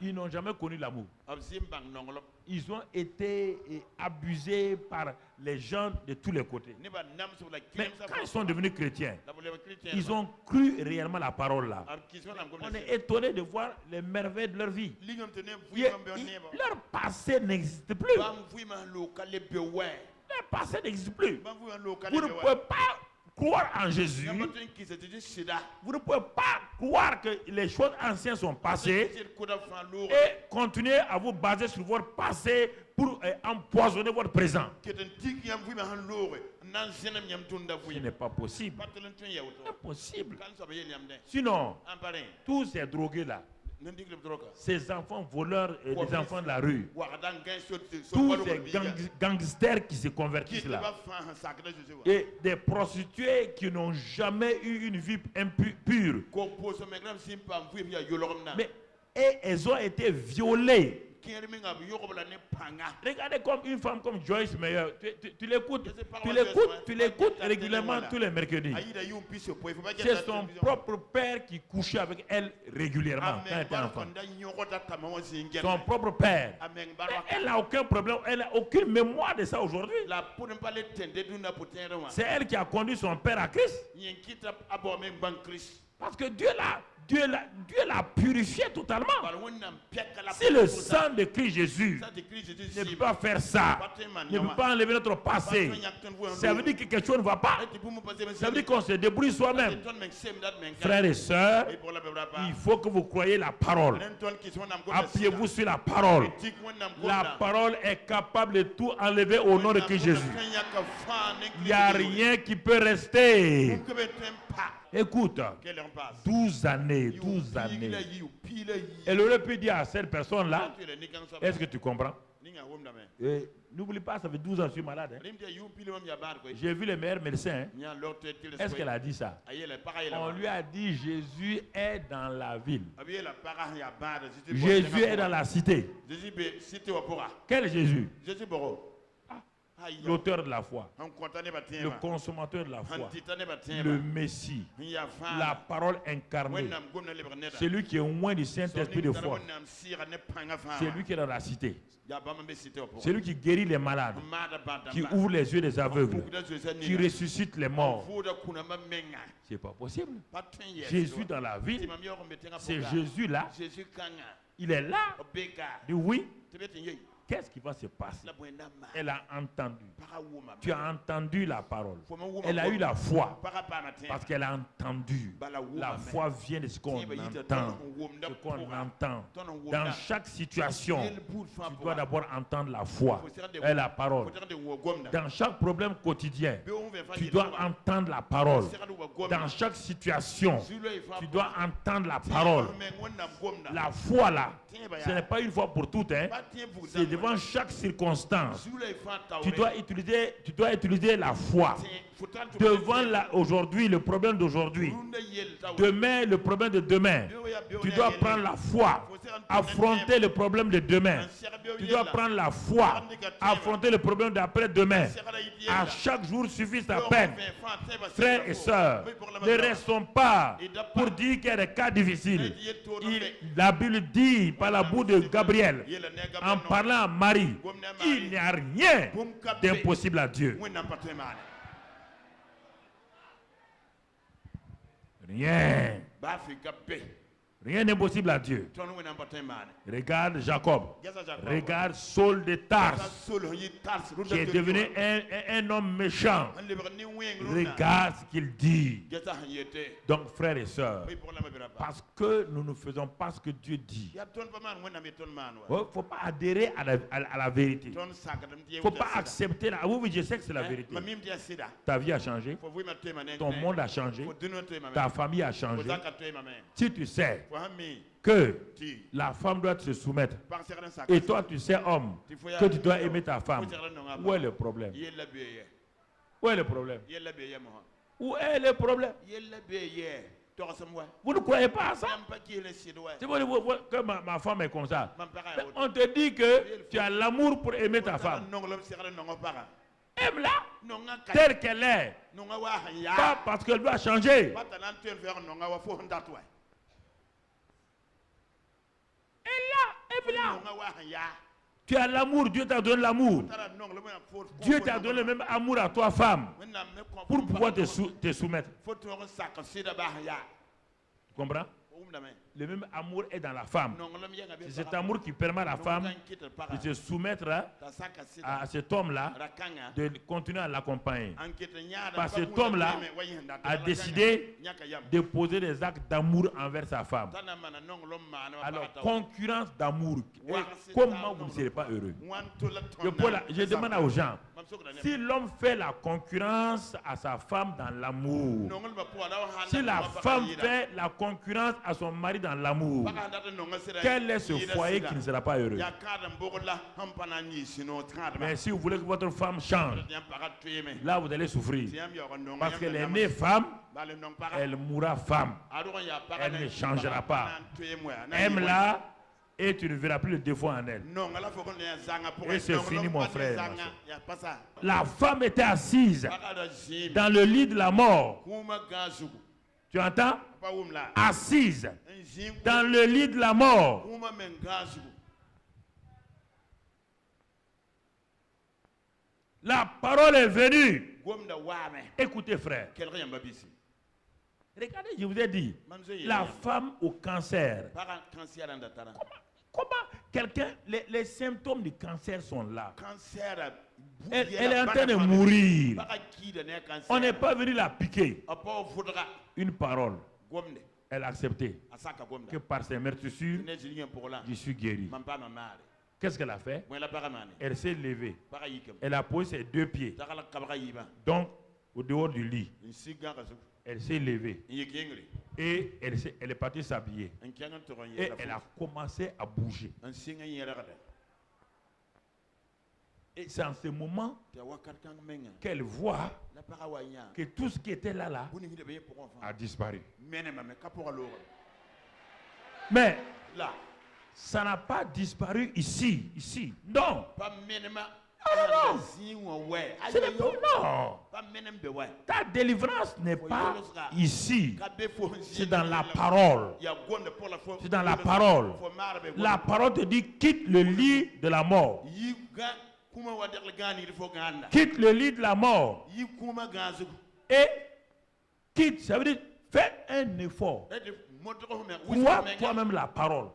Ils n'ont jamais connu l'amour. Ils ont été abusés par les gens de tous les côtés. Mais quand ils sont devenus chrétiens, ils ont cru réellement la parole là. On est étonné de voir les merveilles de leur vie. Leur passé n'existe plus. Le passé n'existe plus. Vous ne pouvez pas croire en Jésus. Vous ne pouvez pas croire que les choses anciennes sont passées et continuer à vous baser sur votre passé pour empoisonner votre présent. Ce n'est pas possible. Impossible. Sinon, tous ces drogués-là, ces enfants voleurs et des enfants de la rue, tous ces gangsters qui se convertissent là, et des prostituées qui n'ont jamais eu une vie pure, mais elles ont été violées. Regardez comme une femme comme Joyce Meyer, tu l'écoutes régulièrement tous les mercredis. C'est son propre père qui couchait avec elle régulièrement quand elle était enfant. Son propre père. Elle n'a aucun problème, elle n'a aucune mémoire de ça aujourd'hui. C'est elle qui a conduit son père à Christ. Parce que Dieu l'a purifié totalement. Si le sang de Christ Jésus ne peut pas faire ça, ne peut pas enlever notre passé, ça veut dire que quelque chose ne va pas. Ça veut dire qu'on se débrouille soi-même. Frères et sœurs, il faut que vous croyez la parole. Appuyez-vous sur la parole. La parole est capable de tout enlever au nom de Christ Jésus. Il n'y a rien qui peut rester. Écoute, 12 années. Elle aurait pu dire à cette personne-là, est-ce que tu comprends? N'oublie pas, ça fait 12 ans que je suis malade. J'ai vu les meilleurs médecins. Est-ce qu'elle a dit ça? On lui a dit, Jésus est dans la ville. Jésus est dans la cité. Quel Jésus? L'auteur de la foi, le consommateur de la foi, le Messie, la parole incarnée, celui qui est loin du Saint-Esprit de foi, c'est lui qui est dans la cité, c'est lui qui guérit les malades, qui ouvre les yeux des aveugles, qui ressuscite les morts. C'est pas possible. Jésus dans la ville, c'est Jésus là, il est là, dit oui. Qu'est-ce qui va se passer? Elle a entendu. Tu as entendu la parole. Elle a eu la foi. Parce qu'elle a entendu. La foi vient de ce qu'on entend. Ce qu'on entend. Dans chaque situation, tu dois d'abord entendre la foi et la parole. Dans chaque problème quotidien, tu dois entendre la parole. Dans chaque situation, tu dois entendre la parole. La foi là, ce n'est pas une fois pour toutes. C'est devant chaque circonstance. Tu dois utiliser la foi. Devant aujourd'hui, le problème d'aujourd'hui. Demain, le problème de demain. Tu dois prendre la foi. Affronter le problème de demain. Tu dois prendre la foi. Affronter le problème d'après-demain. À chaque jour suffit sa peine. Frères et sœurs, ne restons pas pour dire qu'il y a des cas difficiles. La Bible dit par la bouche de Gabriel, en parlant à Marie, il n'y a rien d'impossible à Dieu. Rien. Rien n'est possible à Dieu. Regarde Jacob. Regarde Saul de Tarse, qui est devenu un homme méchant. Regarde ce qu'il dit. Donc, frères et sœurs, parce que nous ne faisons pas ce que Dieu dit, il ne faut pas adhérer à la vérité. Il ne faut pas accepter la vérité. Oui, je sais que c'est la vérité. Ta vie a changé. Ton monde a changé. Ta famille a changé. Si tu sais que la femme doit se soumettre. Et toi, tu sais, homme, que tu dois aimer ta femme. Où est le problème? Où est le problème? Où est le problème? Vous ne croyez pas à ça? C'est que ma femme est comme ça. On te dit que tu as l'amour pour aimer ta femme. Aime-la telle qu'elle est. Pas parce qu'elle doit changer. Aime-la. Tu as l'amour, Dieu t'a donné l'amour. Dieu t'a donné le même amour à toi, femme, pour pouvoir te soumettre. Tu comprends? Le même amour est dans la femme. C'est cet amour qui permet à la femme de se soumettre à cet homme-là, de continuer à l'accompagner. Parce que cet homme-là a décidé de poser des actes d'amour envers sa femme. Alors, concurrence d'amour. Comment vous ne serez pas heureux? Je demande aux gens, si l'homme fait la concurrence à sa femme dans l'amour, si la femme fait la concurrence à son mari dans l'amour, quel est ce foyer qui ne sera pas heureux? Mais si vous voulez que votre femme change, là vous allez souffrir. Parce qu'elle est née femme, elle mourra femme. Elle ne changera pas. Aime-la et tu ne verras plus le défaut en elle. Et c'est fini, mon frère. La femme était assise dans le lit de la mort. Tu entends? Assise dans le lit de la mort. La parole est venue. Écoutez, frère. Regardez, je vous ai dit, la femme au cancer. Comment quelqu'un, les symptômes du cancer sont là. Elle est en train de mourir. On n'est pas venu la piquer. Une parole. Elle a accepté que par ses meurtrissures, je suis guéri. Qu'est-ce qu'elle a fait? Elle s'est levée. Elle a posé ses deux pieds. Donc, au dehors du lit. Elle s'est levée. Et elle est partie s'habiller. Et elle a commencé à bouger. Et c'est en ce moment qu'elle voit que tout ce qui était là a disparu. Mais ça n'a pas disparu ici. Non. Non. Ta délivrance n'est pas ici. C'est dans la parole. C'est dans la parole. La parole te dit quitte le lit de la mort. Quitte le lit de la mort. Et quitte, ça veut dire fais un effort. Crois toi-même la parole.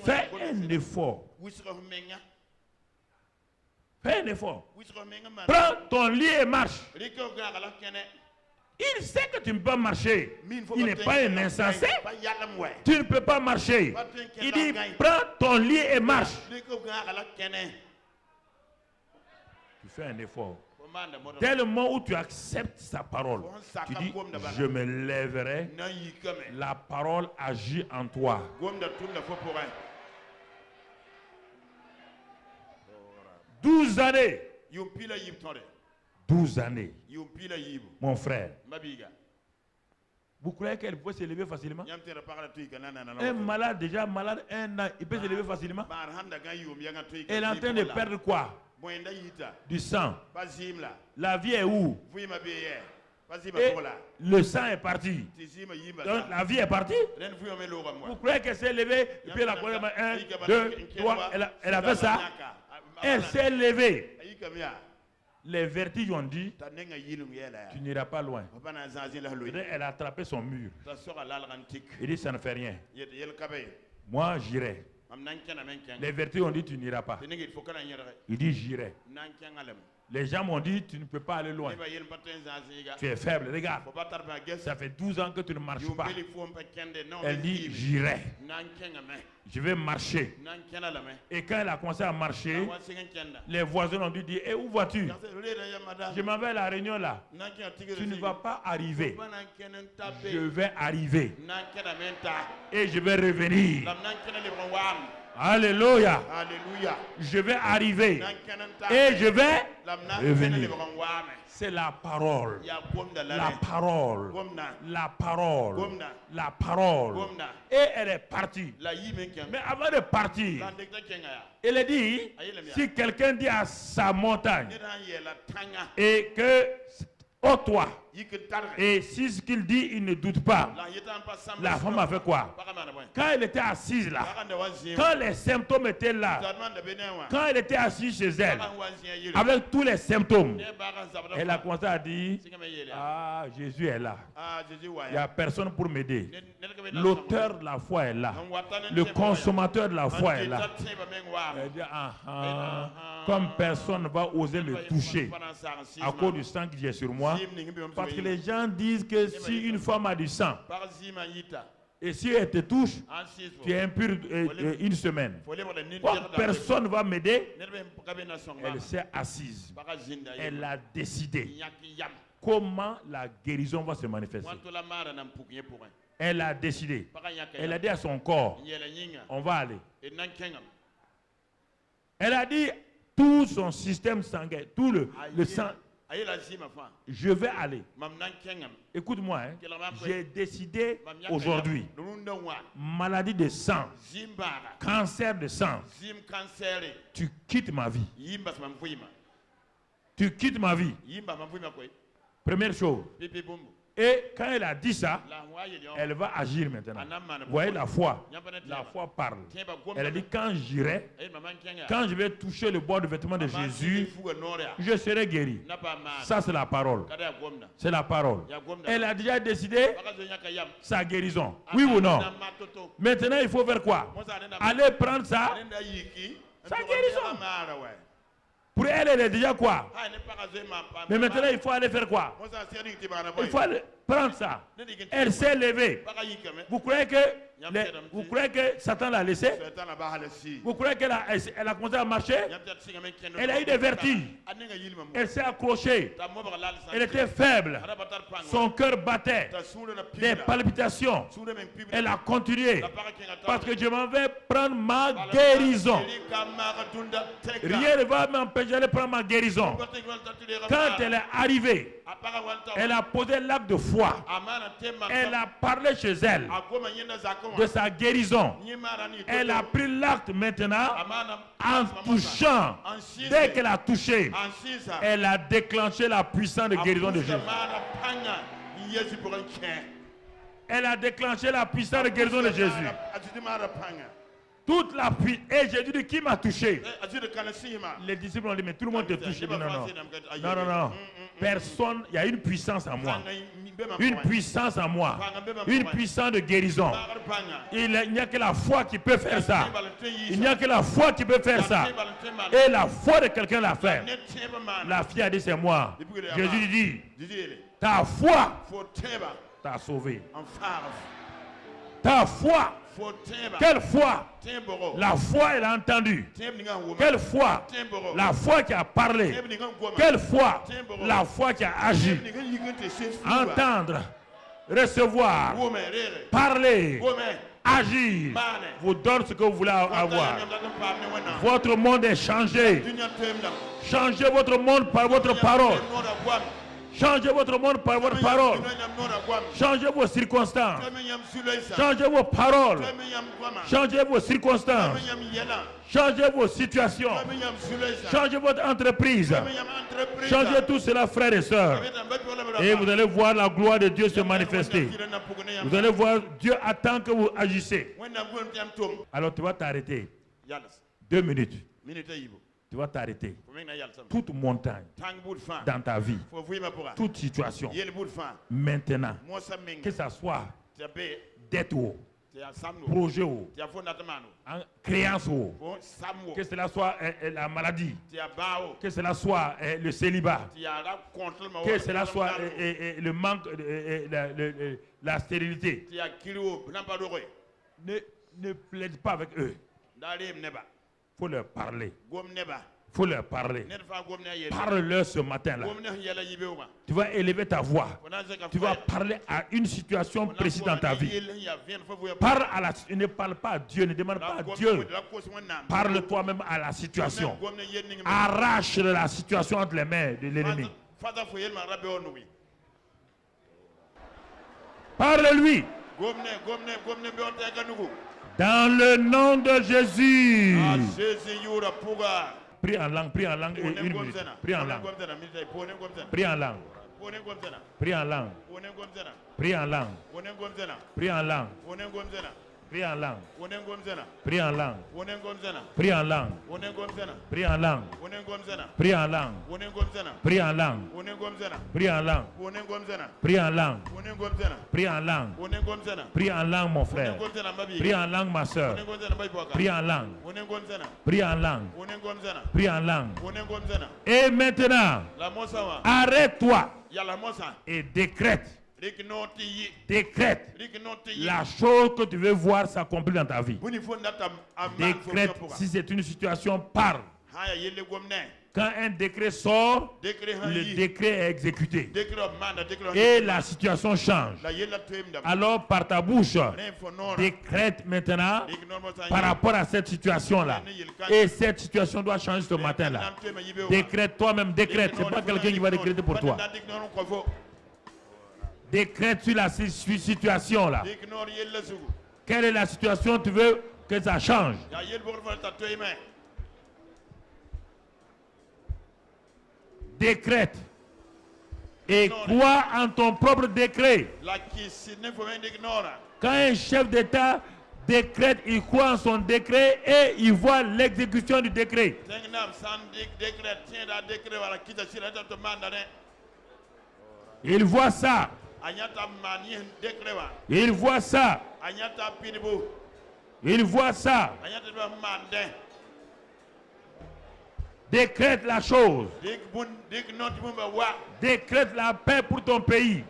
Fais un effort. Fais un effort. Prends ton lit et marche. Il sait que tu ne peux pas marcher. Il n'est pas un insensé. Tu ne peux pas marcher. Il dit prends ton lit et marche. Tu fais un effort. Dès le moment où tu acceptes sa parole, tu dis je me lèverai. La parole agit en toi. 12 années. 12 années. Mon frère. Vous croyez qu'elle peut se lever facilement? Un malade, déjà malade, un an, il peut se lever facilement? Elle est en train de perdre quoi? Du sang. La vie est où? Et le sang est parti. Donc la vie est partie. Vous croyez qu'elle s'est levée et puis elle a 1, 2, 3, elle a fait ça? Elle s'est levée. Les vertiges ont dit tu n'iras pas loin. Elle a attrapé son mur. Il dit ça ne fait rien. Moi j'irai. Les vertiges ont dit tu n'iras pas. Il dit j'irai. Les gens m'ont dit, tu ne peux pas aller loin. Tu es faible, regarde. Ça fait 12 ans que tu ne marches pas. Elle dit, j'irai. Je vais marcher. Et quand elle a commencé à marcher, les voisins ont dû dire, eh, où vas-tu? Je m'en vais à la réunion là. Tu ne vas pas arriver. Je vais arriver. Et je vais revenir. Alléluia. Alléluia. Je vais arriver. Et je vais revenir. C'est la parole. La parole. La parole. La parole. Et elle est partie. Mais avant de partir, elle a dit, si quelqu'un dit à sa montagne et que, oh toi, et si ce qu'il dit, il ne doute pas, la femme a fait quoi? Quand elle était assise là, quand les symptômes étaient là, quand elle était assise chez elle, avec tous les symptômes, elle a commencé à dire, ah, Jésus est là. Il n'y a personne pour m'aider. L'auteur de la foi est là. Le consommateur de la foi est là. Elle dit, comme personne ne va oser me toucher à cause du sang que j'ai sur moi, parce que les gens disent que si une femme a du sang, et si elle te touche, tu es impur une semaine. Comme personne ne va m'aider, elle s'est assise. Elle a décidé comment la guérison va se manifester. Elle a décidé. Elle a dit à son corps, on va aller. Elle a dit, tout son système sanguin, tout le sang, je vais aller. Écoute-moi, hein. J'ai décidé aujourd'hui, maladie de sang, cancer de sang, tu quittes ma vie. Tu quittes ma vie. Première chose. Et quand elle a dit ça, elle va agir maintenant. Vous voyez la foi. La foi parle. Elle a dit, quand j'irai, quand je vais toucher le bord du vêtement de Jésus, je serai guéri. Ça, c'est la parole. C'est la parole. Elle a déjà décidé sa guérison. Oui ou non? Maintenant, il faut faire quoi? Aller prendre sa guérison. Pour elle, elle est déjà quoi? Mais maintenant, il faut aller faire quoi? Il faut aller prendre ça. Elle s'est levée. Vous croyez que Satan l'a laissé? Vous croyez qu'elle a commencé à marcher? Elle a eu des vertiges. Elle s'est accrochée. Elle était faible. Son cœur battait. Des palpitations. Elle a continué. Parce que je m'en vais prendre ma guérison. Rien ne va m'empêcher de prendre ma guérison. Quand elle est arrivée, elle a posé l'acte de foi. Elle a parlé chez elle de sa guérison. Elle a pris l'acte maintenant en touchant. Dès qu'elle a touché, elle a déclenché la puissance de guérison de Jésus. Elle a déclenché la puissance de guérison de Jésus. Toute la puissance. Et Jésus dit, qui m'a touché? Les disciples ont dit, mais tout le monde te touche. Non, non, non. Non. Personne, il y a une puissance en moi. Une puissance en moi. Une puissance de guérison. Il n'y a que la foi qui peut faire ça. Il n'y a que la foi qui peut faire ça. Et la foi de quelqu'un l'a fait. La fille a dit, c'est moi. Jésus dit, ta foi t'a sauvé. Ta foi. Quelle foi? La foi, elle a entendu. Quelle foi? La foi qui a parlé. Quelle foi? La foi qui a agi. Entendre, recevoir, parler, agir, vous donne ce que vous voulez avoir. Votre monde est changé. Changez votre monde par votre parole. Changez votre monde par votre parole. Changez vos circonstances. Changez vos paroles. Changez vos circonstances. Changez vos situations. Changez votre entreprise. Changez tout cela, frères et sœurs. Et vous allez voir la gloire de Dieu se manifester. Vous allez voir, Dieu attend que vous agissez. Alors tu vas t'arrêter. 2 minutes. Tu vas t'arrêter. Toute montagne dans ta vie, toute situation, maintenant, que ça soit d'être haut, projet, créance, que cela soit la maladie, que cela soit le célibat, que cela soit le manque, la stérilité. Ne plaide pas avec eux. Il faut leur parler. Faut leur parler. Parle-leur ce matin-là. Tu vas élever ta voix. Tu vas parler à une situation précise dans ta vie. Ne parle pas à Dieu, ne demande pas à Dieu. Parle toi-même à la situation. Arrache la situation entre les mains de l'ennemi. Parle-lui. Dans le nom de Jésus. Prie en langue, une minute. Prie en langue. Prie en langue. Prie en langue. Prie en langue. Prie en langue. Prie en langue. Prie en langue. Prie en langue. Prie en langue. Prie en langue. Prie en langue. Prie en langue. Prie en langue. Prie en langue. Prie en langue, mon frère. Prie en langue, ma soeur. Prie en langue. Prie en langue. Prie en langue. Et maintenant, arrête-toi et décrète. Décrète la chose que tu veux voir s'accomplir dans ta vie. Décrète. Si c'est une situation, parle. Quand un décret sort, le décret est exécuté. Et la situation change. Alors par ta bouche, décrète maintenant par rapport à cette situation-là. Et cette situation doit changer ce matin-là. Décrète toi-même, décrète. Ce n'est pas quelqu'un qui va décréter pour toi. Décrète sur la situation là. Quelle est la situation tu veux que ça change? Décrète. Et crois en ton propre décret. Quand un chef d'État décrète, il croit en son décret et il voit l'exécution du décret. Il voit ça. Il voit ça. Il voit ça. Décrète la chose. Décrète la paix pour ton pays.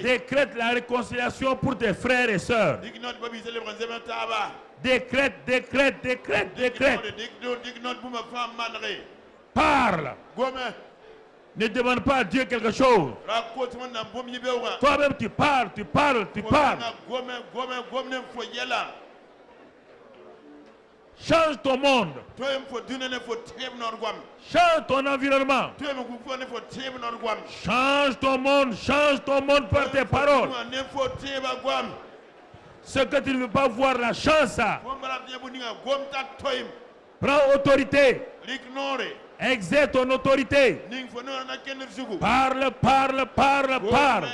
Décrète la réconciliation pour tes frères et sœurs. Décrète, décrète, décrète, décrète. Parle. Ne demande pas à Dieu quelque chose. Toi-même tu parles, tu parles, tu parles. Change ton monde. Change ton environnement. Change ton monde par tes paroles. Ce que tu ne veux pas voir, la chance. Prends autorité. Exerce ton autorité. Parle, parle, parle, parle.